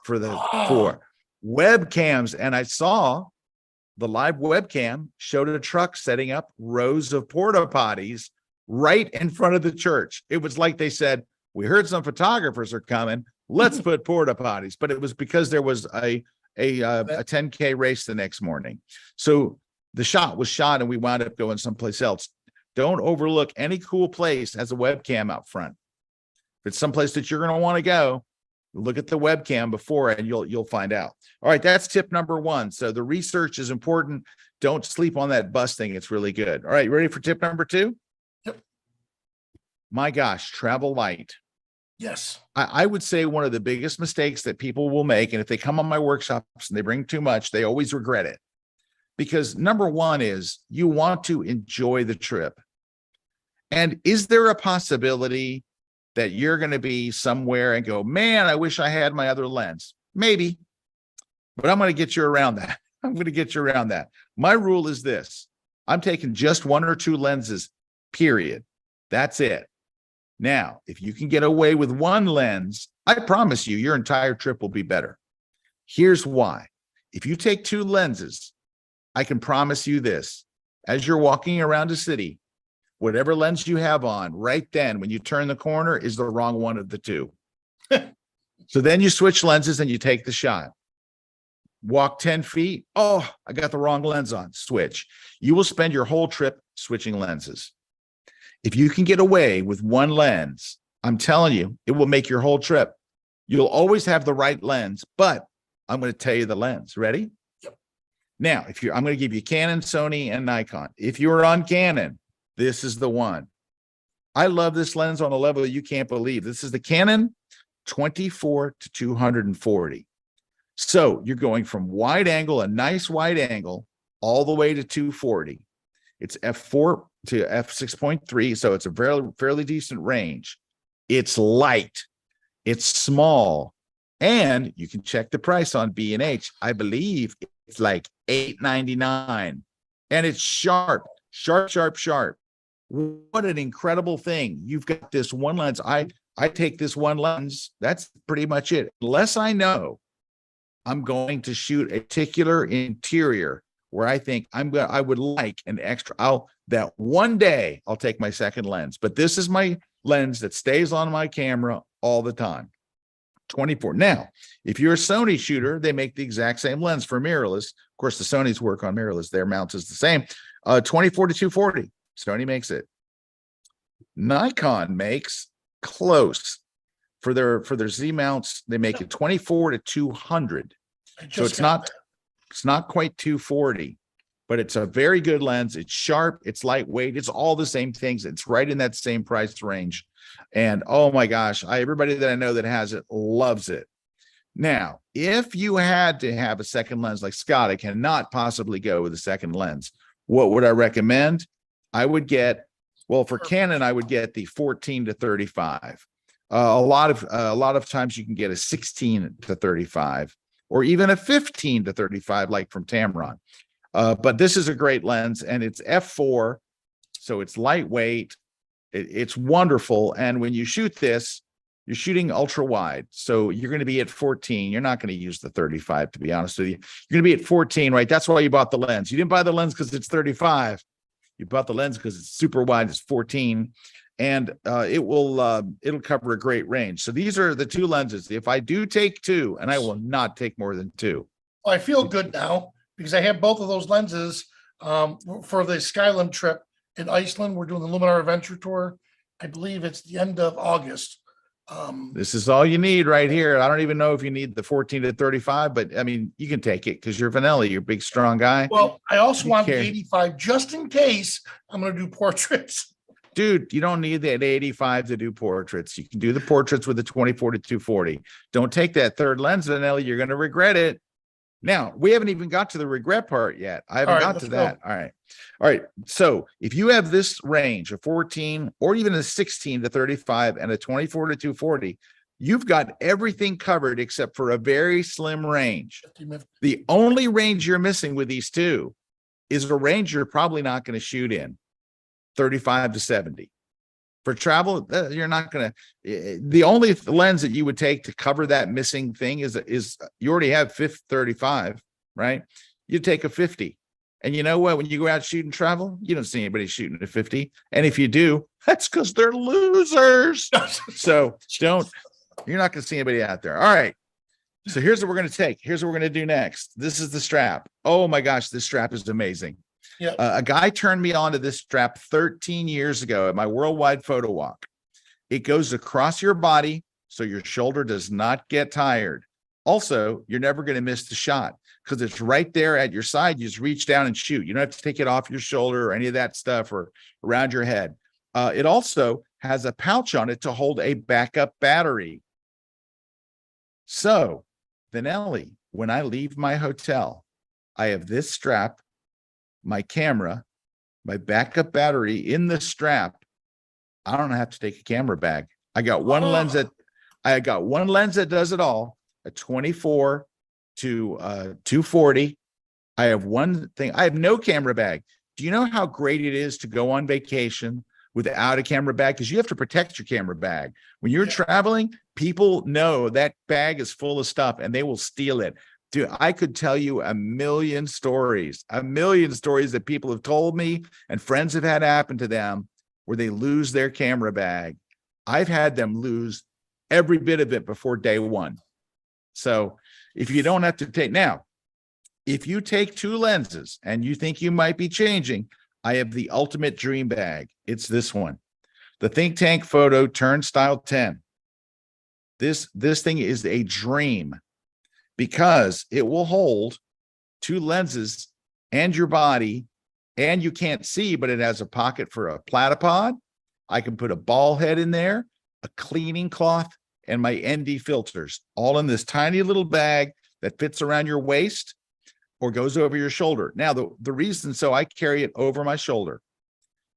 for the four webcams, and I saw the live webcam showed a truck setting up rows of porta potties right in front of the church. It was like they said, we heard some photographers are coming. Let's put porta potties. But it was because there was a 10K race the next morning. So the shot was shot and we wound up going someplace else. Don't overlook any cool place has a webcam out front. If it's someplace that you're going to want to go, look at the webcam before and you'll find out. All right, that's tip number one. So the research is important. Don't sleep on that bus thing. It's really good. All right, you ready for tip number two? Yep. My gosh, travel light. Yes. I would say one of the biggest mistakes that people will make, and if they come on my workshops and they bring too much, they always regret it. Because number one is you want to enjoy the trip. And is there a possibility that you're going to be somewhere and go, man, I wish I had my other lens? Maybe, but I'm going to get you around that. I'm going to get you around that. My rule is this. I'm taking just one or two lenses, period. That's it. Now, if you can get away with one lens, I promise you, your entire trip will be better. Here's why. If you take two lenses, I can promise you this. As you're walking around a city, whatever lens you have on, right then, when you turn the corner, is the wrong one of the two. So then you switch lenses and you take the shot. Walk 10 feet. Oh, I got the wrong lens on. Switch. You will spend your whole trip switching lenses. If you can get away with one lens, I'm telling you, it will make your whole trip. You'll always have the right lens, but I'm going to tell you the lens. Ready? Yep. Now, I'm going to give you Canon, Sony, and Nikon. If you're on Canon, this is the one. I love this lens on a level you can't believe. This is the Canon 24 to 240. So you're going from wide angle, a nice wide angle, all the way to 240. It's f4 to f6.3, so it's a fairly decent range. It's light, it's small, and you can check the price on B&H. I believe it's like $8.99, and it's sharp. What an incredible thing. You've got this one lens. I take this one lens. That's pretty much it. Unless I know I'm going to shoot a particular interior where I think I would like an extra, that one day I'll take my second lens, but this is my lens that stays on my camera all the time. 24. Now, if you're a Sony shooter, they make the exact same lens for mirrorless. Of course, the Sonys work on mirrorless. Their mount is the same. 24 to 240. Sony makes it. Nikon makes close for their Z mounts, they make it 24 to 200. So it's not quite 240, but it's a very good lens. It's sharp, it's lightweight, it's all the same things. It's right in that same price range. And oh my gosh, everybody that I know that has it loves it. Now, if you had to have a second lens like Scott, I cannot possibly go with a second lens. What would I recommend? I would get, well, for Canon, I would get the 14 to 35. A lot of times you can get a 16 to 35 or even a 15 to 35, like from Tamron. But this is a great lens, and it's f4, so it's lightweight. It's wonderful. And when you shoot this, you're shooting ultra wide. So you're going to be at 14. You're not going to use the 35, to be honest with you. You're going to be at 14, right? That's why you bought the lens. You didn't buy the lens because it's 35. You bought the lens because it's super wide. It's 14. And it'll cover a great range. So these are the two lenses. If I do take two, and I will not take more than two. Well, I feel good now because I have both of those lenses for the Skyrim trip in Iceland. We're doing the Luminar Adventure Tour. I believe it's the end of August. This is all you need right here. I don't even know if you need the 14 to 35, but I mean, you can take it because you're Vanelli, you're a big, strong guy. Well, I also want the 85 just in case I'm going to do portraits. Dude, you don't need that 85 to do portraits. You can do the portraits with the 24 to 240. Don't take that third lens, Vanelli. You're going to regret it. Now, we haven't even got to the regret part yet. I haven't got to that. All right. All right. So if you have this range of 14 or even a 16 to 35 and a 24 to 240, you've got everything covered except for a very slim range. The only range you're missing with these two is a range you're probably not going to shoot in, 35 to 70. For travel, you're not going to, the only lens that you would take to cover that missing thing is you already have 35, right? You take a 50. And you know what? When you go out shooting travel, you don't see anybody shooting a 50. And if you do, that's because they're losers. So you're not going to see anybody out there. All right. So here's what we're going to take. Here's what we're going to do next. This is the strap. Oh my gosh, this strap is amazing. Yeah. A guy turned me on to this strap 13 years ago at my worldwide photo walk. It goes across your body so your shoulder does not get tired. Also, you're never going to miss the shot because it's right there at your side. You just reach down and shoot. You don't have to take it off your shoulder or any of that stuff or around your head. It also has a pouch on it to hold a backup battery. So, Vanelli, when I leave my hotel, I have this strap, my camera, my backup battery in the strap. I don't have to take a camera bag. I got one lens that does it all, a 24 to 240. I have one thing. I have no camera bag. Do you know how great it is to go on vacation without a camera bag? Because you have to protect your camera bag. When you're traveling, people know that bag is full of stuff and they will steal it. Dude, I could tell you a million stories that people have told me and friends have had happen to them where they lose their camera bag. I've had them lose every bit of it before day one. So if you don't have to take now, if you take two lenses and you think you might be changing, I have the ultimate dream bag. It's this one, the Think Tank Photo Turnstile 10. This thing is a dream because it will hold two lenses and your body, and you can't see, but it has a pocket for a platypod. I can put a ball head in there, a cleaning cloth, and my ND filters, all in this tiny little bag that fits around your waist or goes over your shoulder. Now, the reason so I carry it over my shoulder,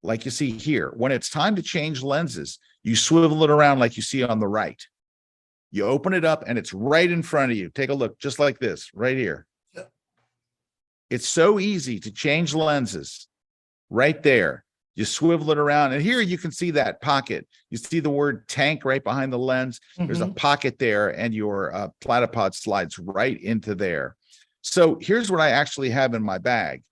like you see here, when it's time to change lenses, you swivel it around like you see on the right. You open it up and it's right in front of you. Take a look, just like this, right here. Yeah. It's so easy to change lenses right there. You swivel it around, and here you can see that pocket. You see the word tank right behind the lens. There's a pocket there, and your platypod slides right into there. So here's what I actually have in my bag.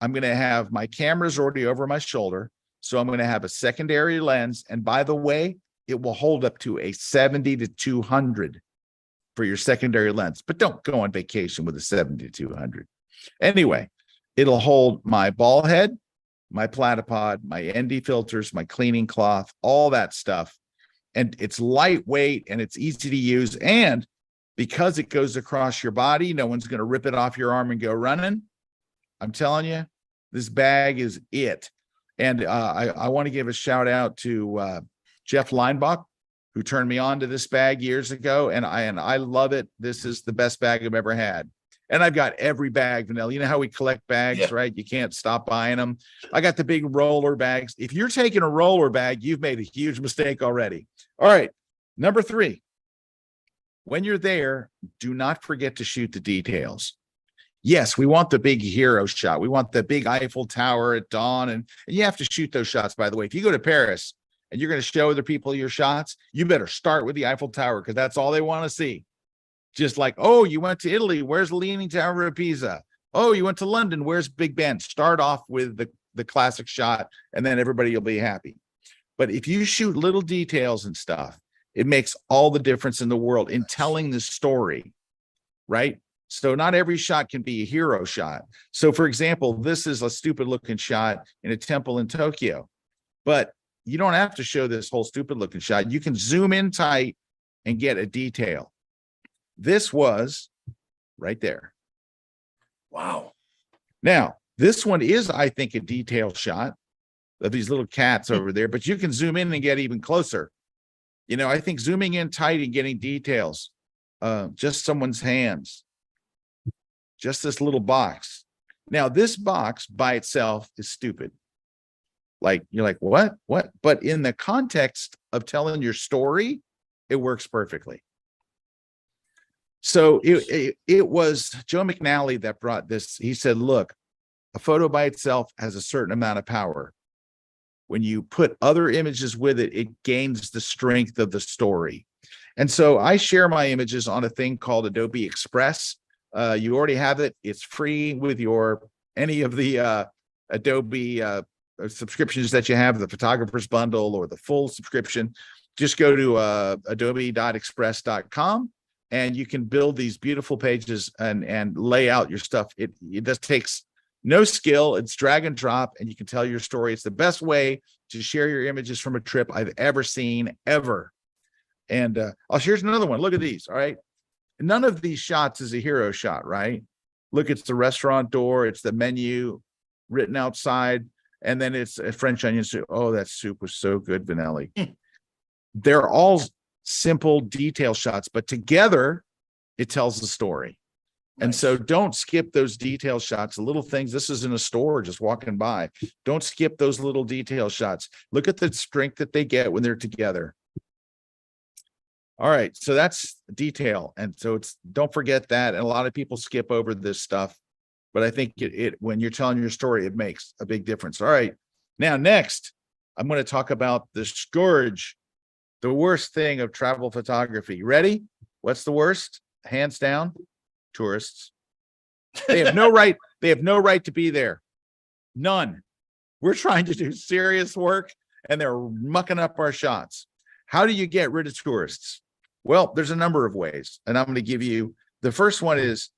I'm going to have my cameras already over my shoulder. So I'm going to have a secondary lens. And by the way, it will hold up to a 70 to 200 for your secondary lens, but don't go on vacation with a 70 to 200. Anyway, it'll hold my ball head, my platypod, my ND filters, my cleaning cloth, all that stuff. and it's lightweight and it's easy to use. And because it goes across your body, no one's going to rip it off your arm and go running. I'm telling you, this bag is it. And I want to give a shout out to Jeff Leinbach, who turned me on to this bag years ago. And I love it. This is the best bag I've ever had. And I've got every bag, Vanilla. You know how we collect bags, right? You can't stop buying them. I got the big roller bags. If you're taking a roller bag, you've made a huge mistake already. All right. Number 3, when you're there, do not forget to shoot the details. Yes, we want the big hero shot. We want the big Eiffel Tower at dawn. And you have to shoot those shots, by the way. If you go to Paris and you're going to show other people your shots, you better start with the Eiffel Tower because that's all they want to see. Just like, oh, you went to Italy, where's the Leaning Tower of Pisa? Oh, you went to London, where's Big Ben? Start off with the classic shot, and then everybody will be happy. But if you shoot little details and stuff, it makes all the difference in the world in telling the story, right? So not every shot can be a hero shot. So for example, this is a stupid looking shot in a temple in Tokyo, but you don't have to show this whole stupid looking shot. You can zoom in tight and get a detail. This was right there. Wow. Now, this one is, I think, a detail shot of these little cats over there, but you can zoom in and get even closer. You know, I think zooming in tight and getting details, just someone's hands, just this little box. Now, this box by itself is stupid. Like, you're like, what? But in the context of telling your story, it works perfectly. So it was Joe McNally that brought this. He said, look, a photo by itself has a certain amount of power. When you put other images with it, it gains the strength of the story. And so I share my images on a thing called Adobe Express. You already have it. It's free with any of the Adobe subscriptions that you have, the photographer's bundle or the full subscription. Just go to adobe.express.com. And you can build these beautiful pages and lay out your stuff. It just takes no skill. It's drag and drop, and you can tell your story. It's the best way to share your images from a trip I've ever seen, ever. And here's another one. Look at these, all right? None of these shots is a hero shot, right? Look, it's the restaurant door. It's the menu written outside. And then it's a French onion soup. Oh, that soup was so good, Vanelli. They're all simple detail shots, but together it tells the story. Nice. And so don't skip those detail shots, the little things. This is in a store just walking by. Don't skip those little detail shots. Look at the strength that they get when they're together. All right, so that's detail. And so don't forget that. And a lot of people skip over this stuff, but I think when you're telling your story, it makes a big difference. All right, now next, I'm going to talk about the scourge, the worst thing of travel photography. You ready? What's the worst? Hands down, tourists. They have no right. They have no right to be there. None. We're trying to do serious work and they're mucking up our shots. How do you get rid of tourists? Well, there's a number of ways. And I'm going to give you, the first one is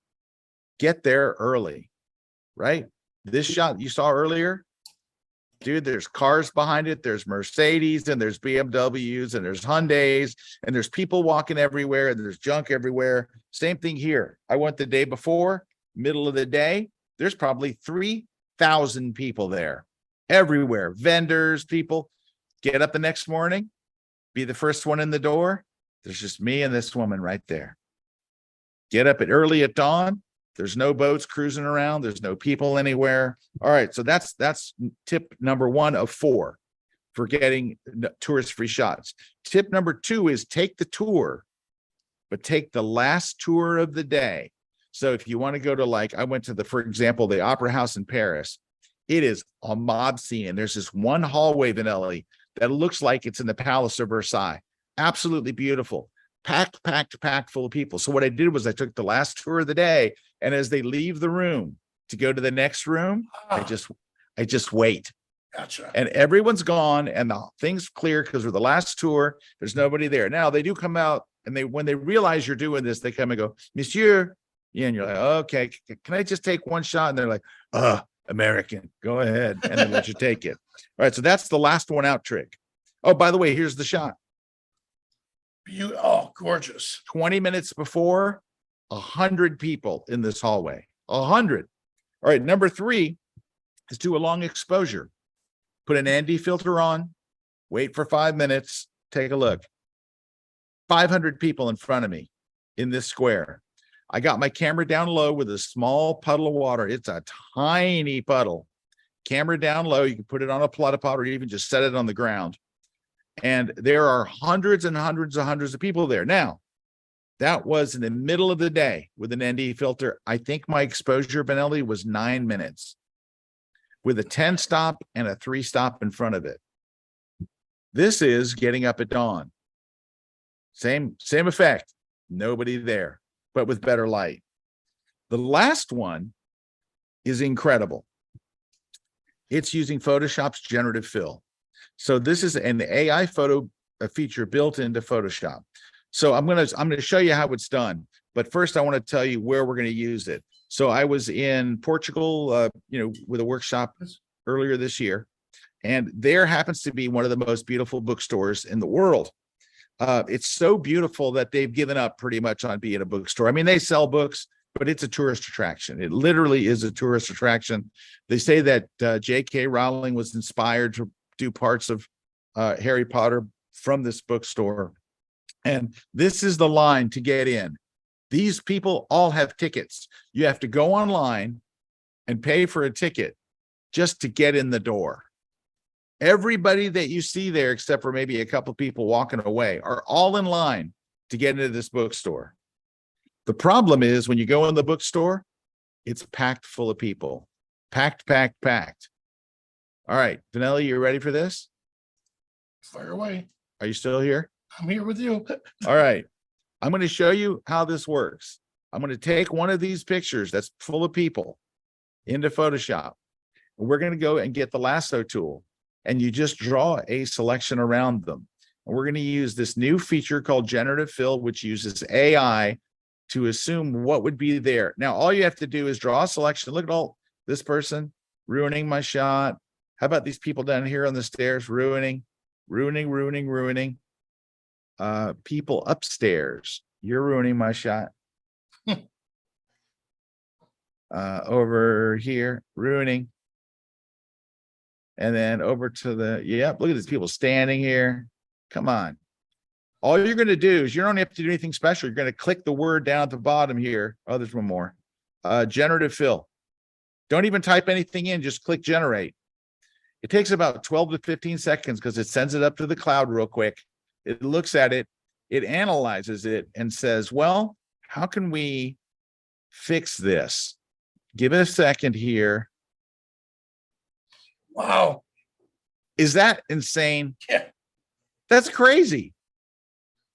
get there early, right? This shot you saw earlier, dude, there's cars behind it. There's Mercedes and there's BMWs and there's Hyundais and there's people walking everywhere and there's junk everywhere. Same thing here. I went the day before, middle of the day. There's probably 3,000 people there everywhere. Vendors, people. Get up the next morning, be the first one in the door. There's just me and this woman right there. Get up early at dawn. There's no boats cruising around. There's no people anywhere. All right. So that's tip number 1 of 4 for getting tourist-free shots. Tip number 2 is take the tour, but take the last tour of the day. So if you want to go to, like, I went to for example, the Opera House in Paris. It is a mob scene. And there's this one hallway, Vanelli, that looks like it's in the Palace of Versailles. Absolutely beautiful. Packed full of people. So what I did was I took the last tour of the day, and as they leave the room to go to the next room, I just wait. Gotcha. And everyone's gone and the thing's clear because we're the last tour. There's nobody there. Now they do come out, and when they realize you're doing this, they come and go, Monsieur. Yeah, and you're like, okay, can I just take one shot? And they're like, American, go ahead. And they let you take it. All right. So that's the last one out trick. Oh, by the way, here's the shot. Oh, gorgeous. 20 minutes before, 100 people in this hallway. 100. All right, number 3 is do a long exposure. Put an ND filter on, wait for 5 minutes, take a look. 500 people in front of me in this square. I got my camera down low with a small puddle of water. It's a tiny puddle. Camera down low. You can put it on a pot or even just set it on the ground. And there are hundreds and hundreds and hundreds of people there. Now, that was in the middle of the day with an ND filter. I think my exposure, Benelli, was 9 minutes with a 10 stop and a 3 stop in front of it. This is getting up at dawn. Same effect. Nobody there, but with better light. The last one is incredible. It's using Photoshop's generative fill. So this is an AI photo feature built into Photoshop. So I'm gonna show you how it's done. But first, I want to tell you where we're going to use it. So I was in Portugal, with a workshop earlier this year, and there happens to be one of the most beautiful bookstores in the world. It's so beautiful that they've given up pretty much on being a bookstore. I mean, they sell books, but it's a tourist attraction. It literally is a tourist attraction. They say that J.K. Rowling was inspired to do parts of Harry Potter from this bookstore. And this is the line to get in. These people all have tickets. You have to go online and pay for a ticket just to get in the door. Everybody that you see there, except for maybe a couple people walking away, are all in line to get into this bookstore. The problem is when you go in the bookstore, it's packed full of people. Packed, packed, packed. All right, Vanelli, you ready for this? Fire away. Are you still here? I'm here with you. All right. I'm going to show you how this works. I'm going to take one of these pictures that's full of people into Photoshop. And we're going to go and get the lasso tool. And you just draw a selection around them. And we're going to use this new feature called generative fill, which uses AI to assume what would be there. Now, all you have to do is draw a selection. Look at all this person ruining my shot. How about these people down here on the stairs ruining. People upstairs, you're ruining my shot. Over here, ruining. And then over to the, yep, look at these people standing here. Come on. All you're going to do is you don't have to do anything special. You're going to click the word down at the bottom here. Oh, there's one more. Generative fill. Don't even type anything in, just click generate. It takes about 12 to 15 seconds because it sends it up to the cloud real quick. It looks at it, it analyzes it and says, well, how can we fix this? Give it a second here. Wow. Is that insane? Yeah. That's crazy.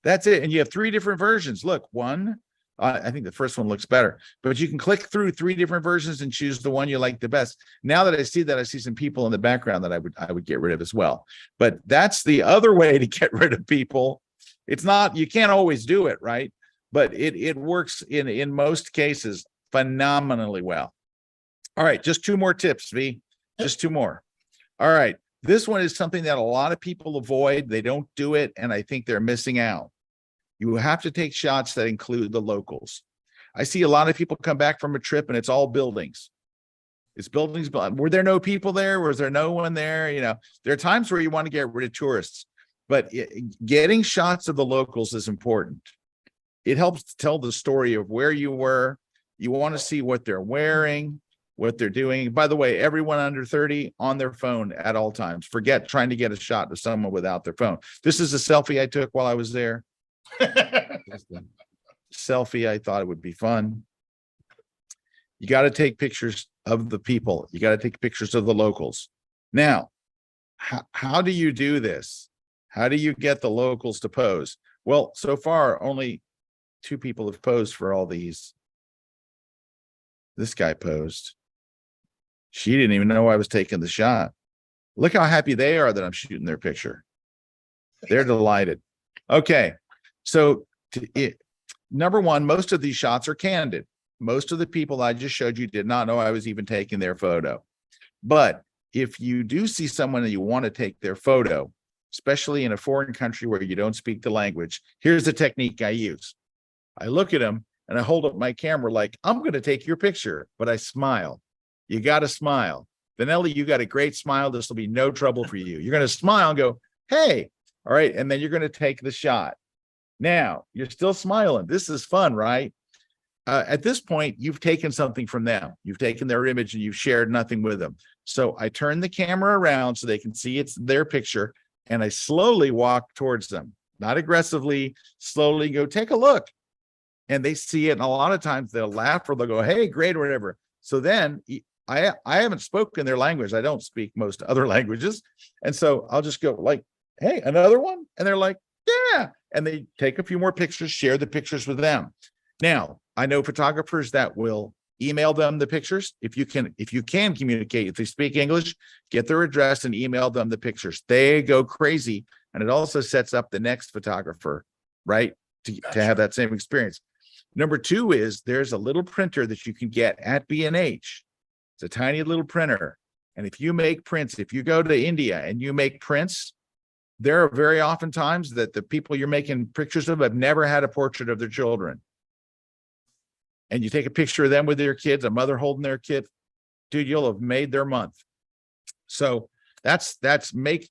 That's it. And you have 3 different versions. Look, one, I think the first one looks better, but you can click through 3 different versions and choose the one you like the best. Now that I see that, I see some people in the background that I would get rid of as well. But that's the other way to get rid of people. It's not, you can't always do it, right? But it works in most cases phenomenally well. All right, just 2 more tips, V. Just 2 more. All right. This one is something that a lot of people avoid. They don't do it, and I think they're missing out. You have to take shots that include the locals. I see a lot of people come back from a trip and it's all buildings. It's buildings. Were there no people there? Was there no one there? You know, there are times where you want to get rid of tourists, but getting shots of the locals is important. It helps to tell the story of where you were. You want to see what they're wearing, what they're doing. By the way, everyone under 30 on their phone at all times. Forget trying to get a shot of someone without their phone. This is a selfie I took while I was there. Selfie. I thought it would be fun. You got to take pictures of the people. You got to take pictures of the locals. Now, how do you do this? How do you get the locals to pose? Well, so far, only 2 people have posed for all these. This guy posed. She didn't even know I was taking the shot. Look how happy they are that I'm shooting their picture. They're delighted. Okay. So number one, most of these shots are candid. Most of the people I just showed you did not know I was even taking their photo. But if you do see someone and you want to take their photo, especially in a foreign country where you don't speak the language. Here's the technique I use. I look at them and I hold up my camera like, I'm going to take your picture, but I smile. You got to smile. Vanelli, you got a great smile. This will be no trouble for you. You're going to smile and go, hey, all right. And then you're going to take the shot. Now, you're still smiling. This is fun, right? At this point, you've taken something from them. You've taken their image and you've shared nothing with them. So I turn the camera around so they can see it's their picture, and I slowly walk towards them, not aggressively, slowly go, take a look. And they see it. And a lot of times they'll laugh or they'll go, hey, great, or whatever. So then I haven't spoken their language. I don't speak most other languages. And so I'll just go like, hey, another one. And they're like, yeah. And they take a few more pictures, share the pictures with them. Now, I know photographers that will email them the pictures. If you can communicate, if they speak English, get their address and email them the pictures. They go crazy. And it also sets up the next photographer, right? To have that same experience. Number two is there's a little printer that you can get at B&H. It's a tiny little printer. And if you make prints, if you go to India and you make prints, there are very often times that the people you're making pictures of have never had a portrait of their children. And you take a picture of them with their kids, a mother holding their kid, dude, you'll have made their month. So that's make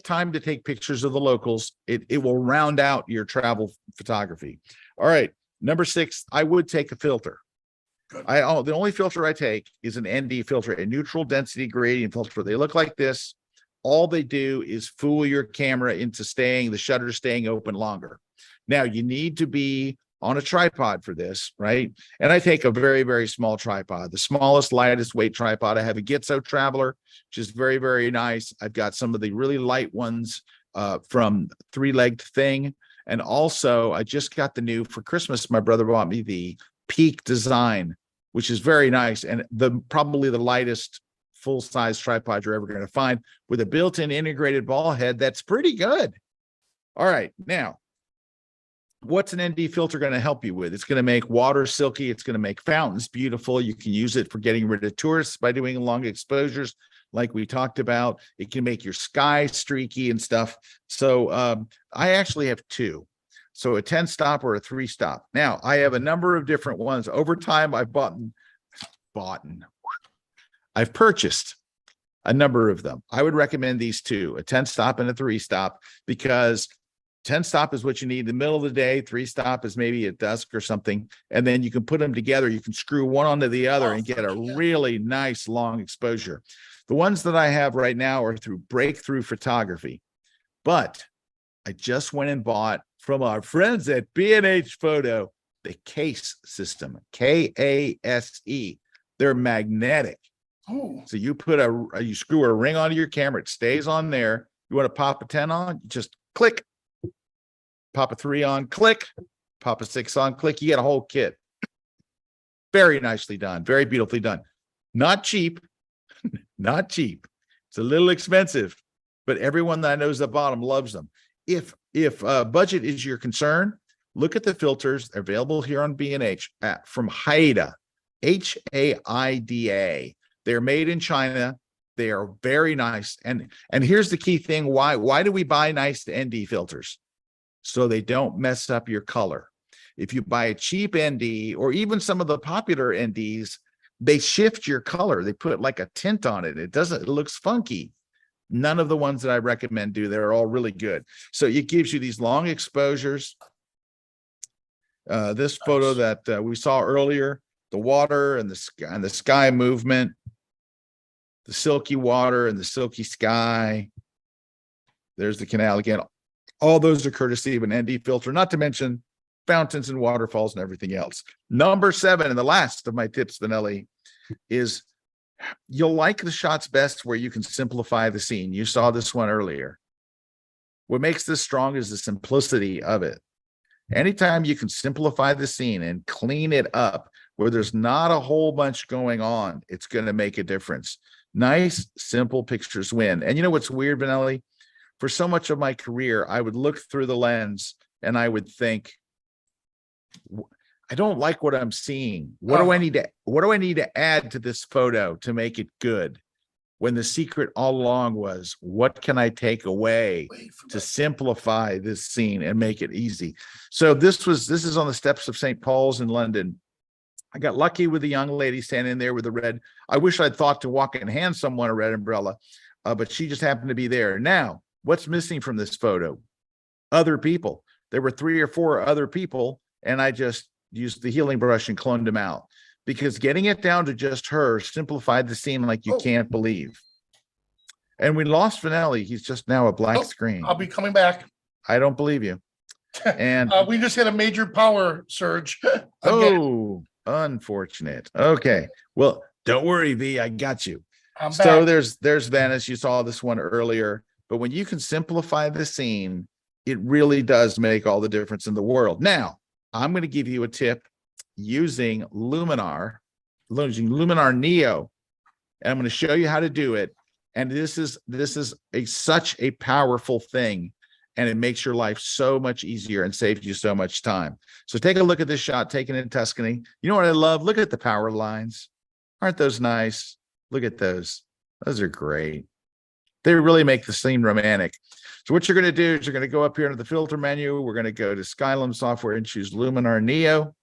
time to take pictures of the locals. It will round out your travel photography. All right. Number 6, I would take a filter. The only filter I take is an ND filter, a neutral density gradient filter. They look like this. All they do is fool your camera into the shutter staying open longer. Now you need to be on a tripod for this, right? And I take a very, very small tripod, the smallest, lightest weight tripod. I have a Gitzo Traveler, which is very, very nice. I've got some of the really light ones from 3-Legged Thing. And also I just got the new for Christmas. My brother bought me the Peak Design, which is very nice. And probably the lightest full-size tripod you're ever going to find with a built-in integrated ball head. That's pretty good. All right. Now, what's an ND filter going to help you with? It's going to make water silky. It's going to make fountains beautiful. You can use it for getting rid of tourists by doing long exposures like we talked about. It can make your sky streaky and stuff. So I actually have 2. So a 10-stop or a 3-stop. Now, I have a number of different ones. Over time, I've purchased a number of them. I would recommend these 2, a 10-stop and a 3-stop, because 10-stop is what you need in the middle of the day. 3-stop is maybe at dusk or something. And then you can put them together. You can screw one onto the other and get a really nice long exposure. The ones that I have right now are through Breakthrough Photography. But I just went and bought from our friends at B&H Photo the Case system, K-A-S-E. They're magnetic. Oh. So you you screw a ring onto your camera. It stays on there. You want to pop a 10 on, you just click. Pop a 3 on, click. Pop a 6 on, click. You get a whole kit. Very nicely done. Very beautifully done. Not cheap. Not cheap. It's a little expensive, but everyone that knows the bottom loves them. If budget is your concern, look at the filters. They're available here on B&H from Haida, H-A-I-D-A. They're made in China. They are very nice. And here's the key thing. Why do we buy nice ND filters? So they don't mess up your color. If you buy a cheap ND or even some of the popular NDs, they shift your color. They put like a tint on it. It looks funky. None of the ones that I recommend do. They're all really good. So it gives you these long exposures. This photo that we saw earlier, the water and the sky movement, the silky water and the silky sky. There's the canal again. All those are courtesy of an ND filter, not to mention fountains and waterfalls and everything else. Number 7, and the last of my tips, Vanelli, is you'll like the shots best where you can simplify the scene. You saw this one earlier. What makes this strong is the simplicity of it. Anytime you can simplify the scene and clean it up where there's not a whole bunch going on, it's going to make a difference. Nice, simple pictures win. And you know what's weird, Vanelli? For so much of my career, I would look through the lens and I would think, I don't like what I'm seeing. What do I need to add to this photo to make it good? when the secret all along was, what can I take away Wait for to that. simplify this scene and make it easy? So this is on the steps of St. Paul's in London. I got lucky with the young lady standing there with the red. I wish I'd thought to walk and hand someone a red umbrella, but she just happened to be there. Now, what's missing from this photo? Other people. There were 3 or 4 other people, and I just used the healing brush and cloned them out, because getting it down to just her simplified the scene like you can't believe. And we lost Vanelli. He's just now a black screen. I'll be coming back. I don't believe you. And we just had a major power surge. Again. oh, unfortunate. Okay. Well, don't worry, V. I got you. I'm So back. there's Venice. You saw this one earlier, but when you can simplify the scene, it really does make all the difference in the world. Now, I'm going to give you a tip using Luminar Neo, and I'm going to show you how to do it. And this is such a powerful thing, and it makes your life so much easier and saves you so much time. So take a look at this shot taken in Tuscany. You know what I love? Look at the power lines. Aren't those nice? Look at those. Those are great. They really make the scene romantic. So what you're going to do is you're going to go up here into the filter menu. We're going to go to Skylum software and choose Luminar Neo.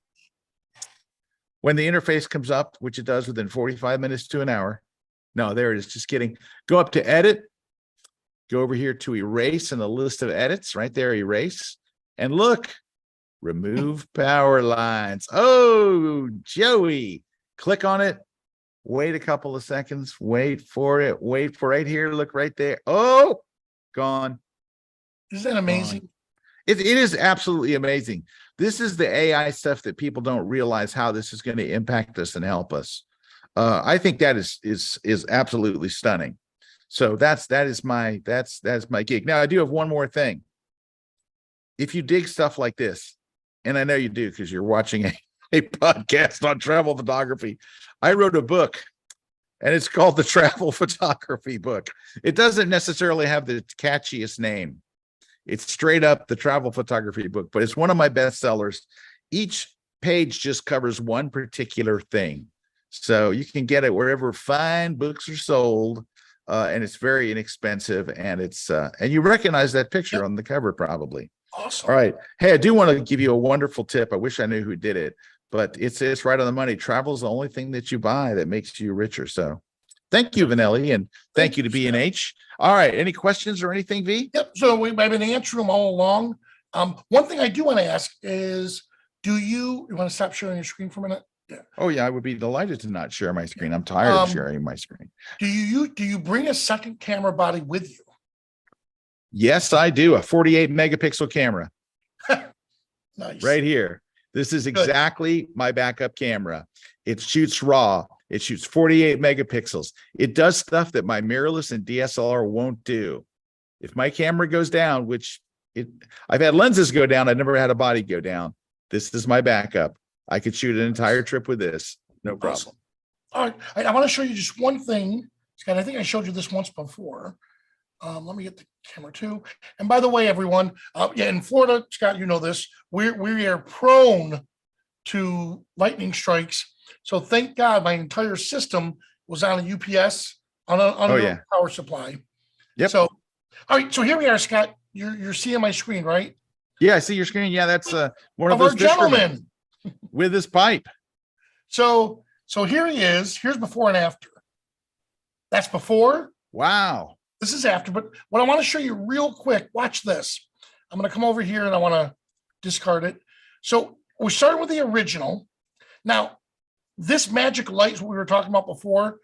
When the interface comes up, which it does within 45 minutes to an hour. No, there it is. Just kidding. Go up to edit. Go over here to erase in the list of edits. Right there, erase. And look, remove power lines. Oh, Joey. Click on it. Wait a couple of seconds. Wait for it. Wait for right here. Look right there. Oh, gone. Isn't that amazing? It is absolutely amazing. This is the AI stuff that people don't realize how this is going to impact us and help us. I think that is absolutely stunning. So that's my gig. Now I do have one more thing. If you dig stuff like this, and I know you do because you're watching a podcast on travel photography, I wrote a book, and it's called the Travel Photography Book. It doesn't necessarily have the catchiest name. It's straight up the Travel Photography Book, but it's one of my best sellers. Each page just covers one particular thing. So you can get it wherever fine books are sold, and it's very inexpensive, and it's and you recognize that picture on the cover probably. Awesome. All right. Hey, I do want to give you a wonderful tip. I wish I knew who did it, but it's right on the money. Travel is the only thing that you buy that makes you richer. So thank you, Vanelli, and thank you to B&H. All right. Any questions or anything, V? Yep. So I've been answering them all along. One thing I do want to ask is, you want to stop sharing your screen for a minute? Yeah. Oh yeah, I would be delighted to not share my screen. I'm tired of sharing my screen. Do you bring a second camera body with you? Yes, I do. A 48 megapixel camera. Nice. Right here. This is exactly my backup camera. It shoots RAW. It shoots 48 megapixels. It does stuff that my mirrorless and DSLR won't do. If my camera goes down, I've had lenses go down, I've never had a body go down. This is my backup. I could shoot an entire trip with this. No problem. Awesome. All right. I want to show you just one thing, Scott. I think I showed you this once before. Let me get the camera too. And by the way, everyone, in Florida, Scott, you know this, we are prone to lightning strikes. So thank God my entire system was on a UPS on a power supply. Yep. So, all right. So here we are, Scott. You're seeing my screen, right? Yeah, I see your screen. Yeah, that's one of our those gentlemen with his pipe. So here he is. Here's before and after. That's before. Wow. This is after, but what I want to show you real quick, watch this. I'm going to come over here and I want to discard it. So we started with the original. Now, this magic light is what we were talking about before.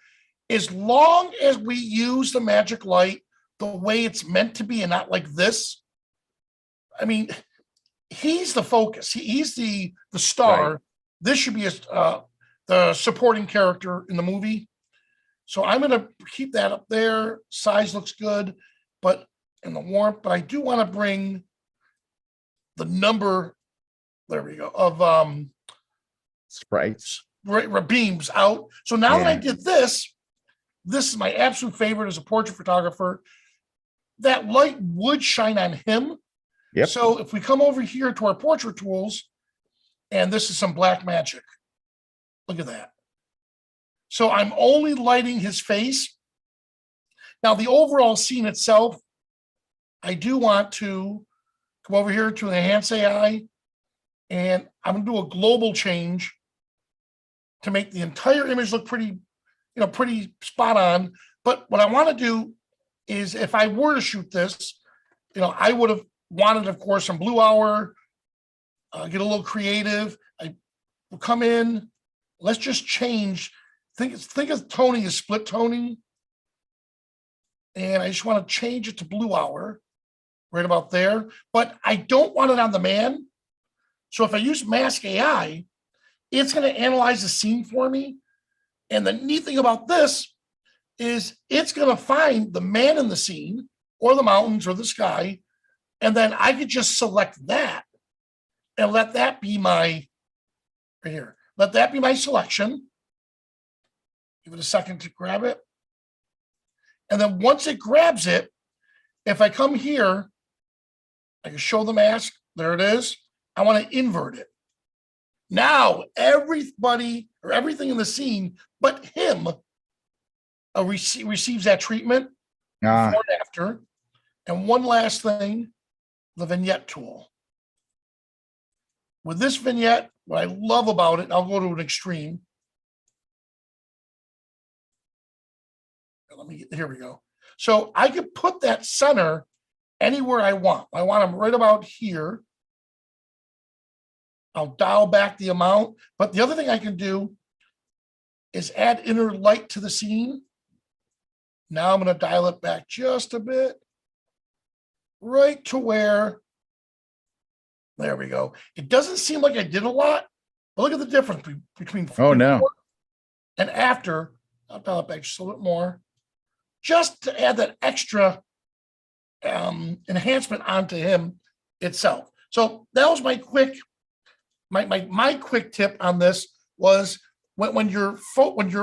As long as we use the magic light the way it's meant to be and not like this, I mean, he's the focus. He's the star. Right. This should be the supporting character in the movie. So I'm going to keep that up there. Size looks good, but in the warmth. But I do want to bring the number. There we go of sprites beams out. So now that I did this is my absolute favorite as a portrait photographer. That light would shine on him. Yep. So if we come over here to our portrait tools, and this is some black magic. Look at that. So I'm only lighting his face. Now, the overall scene itself, I do want to come over here to enhance AI, and I'm going to do a global change to make the entire image look pretty, pretty spot on. But what I want to do is, if I were to shoot this, I would have wanted, of course, some blue hour, get a little creative. I will come in. Let's just change. Think of toning as split toning. And I just want to change it to blue hour right about there. But I don't want it on the man. So if I use Mask AI, it's going to analyze the scene for me. And the neat thing about this is it's going to find the man in the scene or the mountains or the sky. And then I could just select that and let that be my, right here, let that be my selection. Give it a second to grab it. And then once it grabs it, if I come here, I can show the mask. There it is. I want to invert it. Now, everybody or everything in the scene but him receives that treatment before and after. And one last thing, the vignette tool. With this vignette, what I love about it, I'll go to an extreme. Here we go. So I could put that center anywhere I want. I want them right about here. I'll dial back the amount. But the other thing I can do is add inner light to the scene. Now I'm going to dial it back just a bit, right to where, there we go. It doesn't seem like I did a lot, but look at the difference between before and after. I'll dial it back just a little bit more, just to add that extra enhancement onto him itself. So that was my quick, my quick tip on this was when you're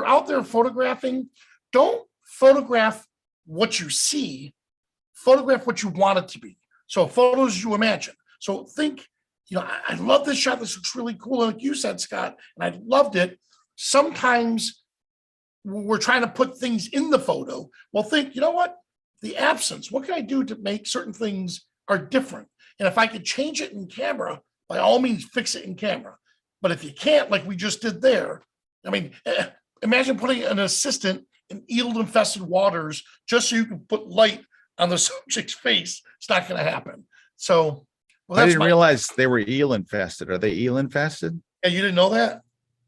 out there photographing, don't photograph what you see, photograph what you want it to be. So photos you imagine. So think, I love this shot. This looks really cool. And like you said, Scott, and I loved it. Sometimes we're trying to put things in the photo. Well, think, you know what? The absence, what can I do to make certain things are different? And if I could change it in camera, by all means, fix it in camera. But if you can't, like we just did there, I mean, imagine putting an assistant in eel-infested waters just so you can put light on the subject's face. It's not going to happen. So, I didn't realize they were eel infested. Are they eel infested? Yeah, you didn't know that?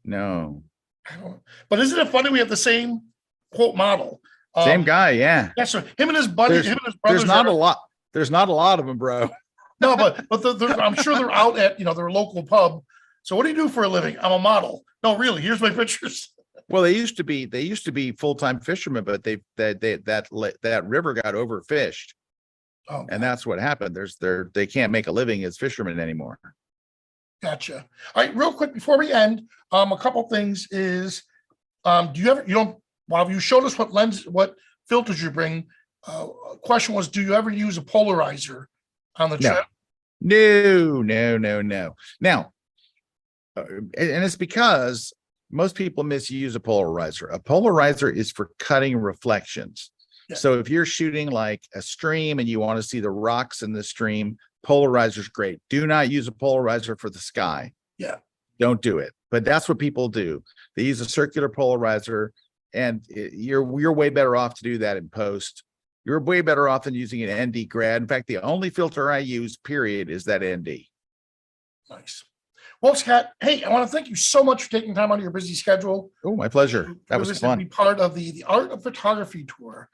No. I don't. But isn't it funny? We have the same quote model. Same guy, yeah. Yeah, so him and his buddy, him and his brothers. There's not a lot. There's not a lot of them, bro. No, but I'm sure they're out at their local pub. So what do you do for a living? I'm a model. No, really. Here's my pictures. Well, they used to be full-time fishermen, but that river got overfished. Oh, and that's what happened. They can't make a living as fishermen anymore. Gotcha. All right, real quick before we end, a couple things is, while you showed us what filters you bring, question was, do you ever use a polarizer on the trip? No. Now, and it's because most people misuse a polarizer. A polarizer is for cutting reflections. Yeah. So if you're shooting like a stream and you want to see the rocks in the stream, polarizer is great. Do not use a polarizer for the sky. Yeah. Don't do it. But that's what people do. They use a circular polarizer, and you're way better off to do that in post. You're way better off than using an ND grad. In fact, the only filter I use, period, is that ND. Nice. Well, Scott, hey, I want to thank you so much for taking time out of your busy schedule. Oh, my pleasure. That was fun. To be part of the Art of Photography tour.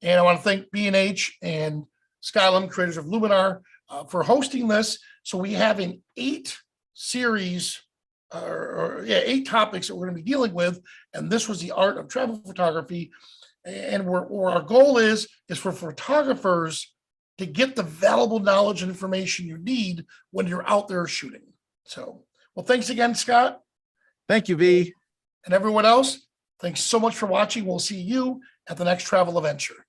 And I want to thank B&H and Skylum, creators of Luminar, for hosting this. So we have an 8 series, 8 topics that we're going to be dealing with. And this was the art of travel photography. And where our goal is for photographers to get the valuable knowledge and information you need when you're out there shooting. So, well, thanks again, Scott. Thank you, V. And everyone else, thanks so much for watching. We'll see you at the next travel adventure.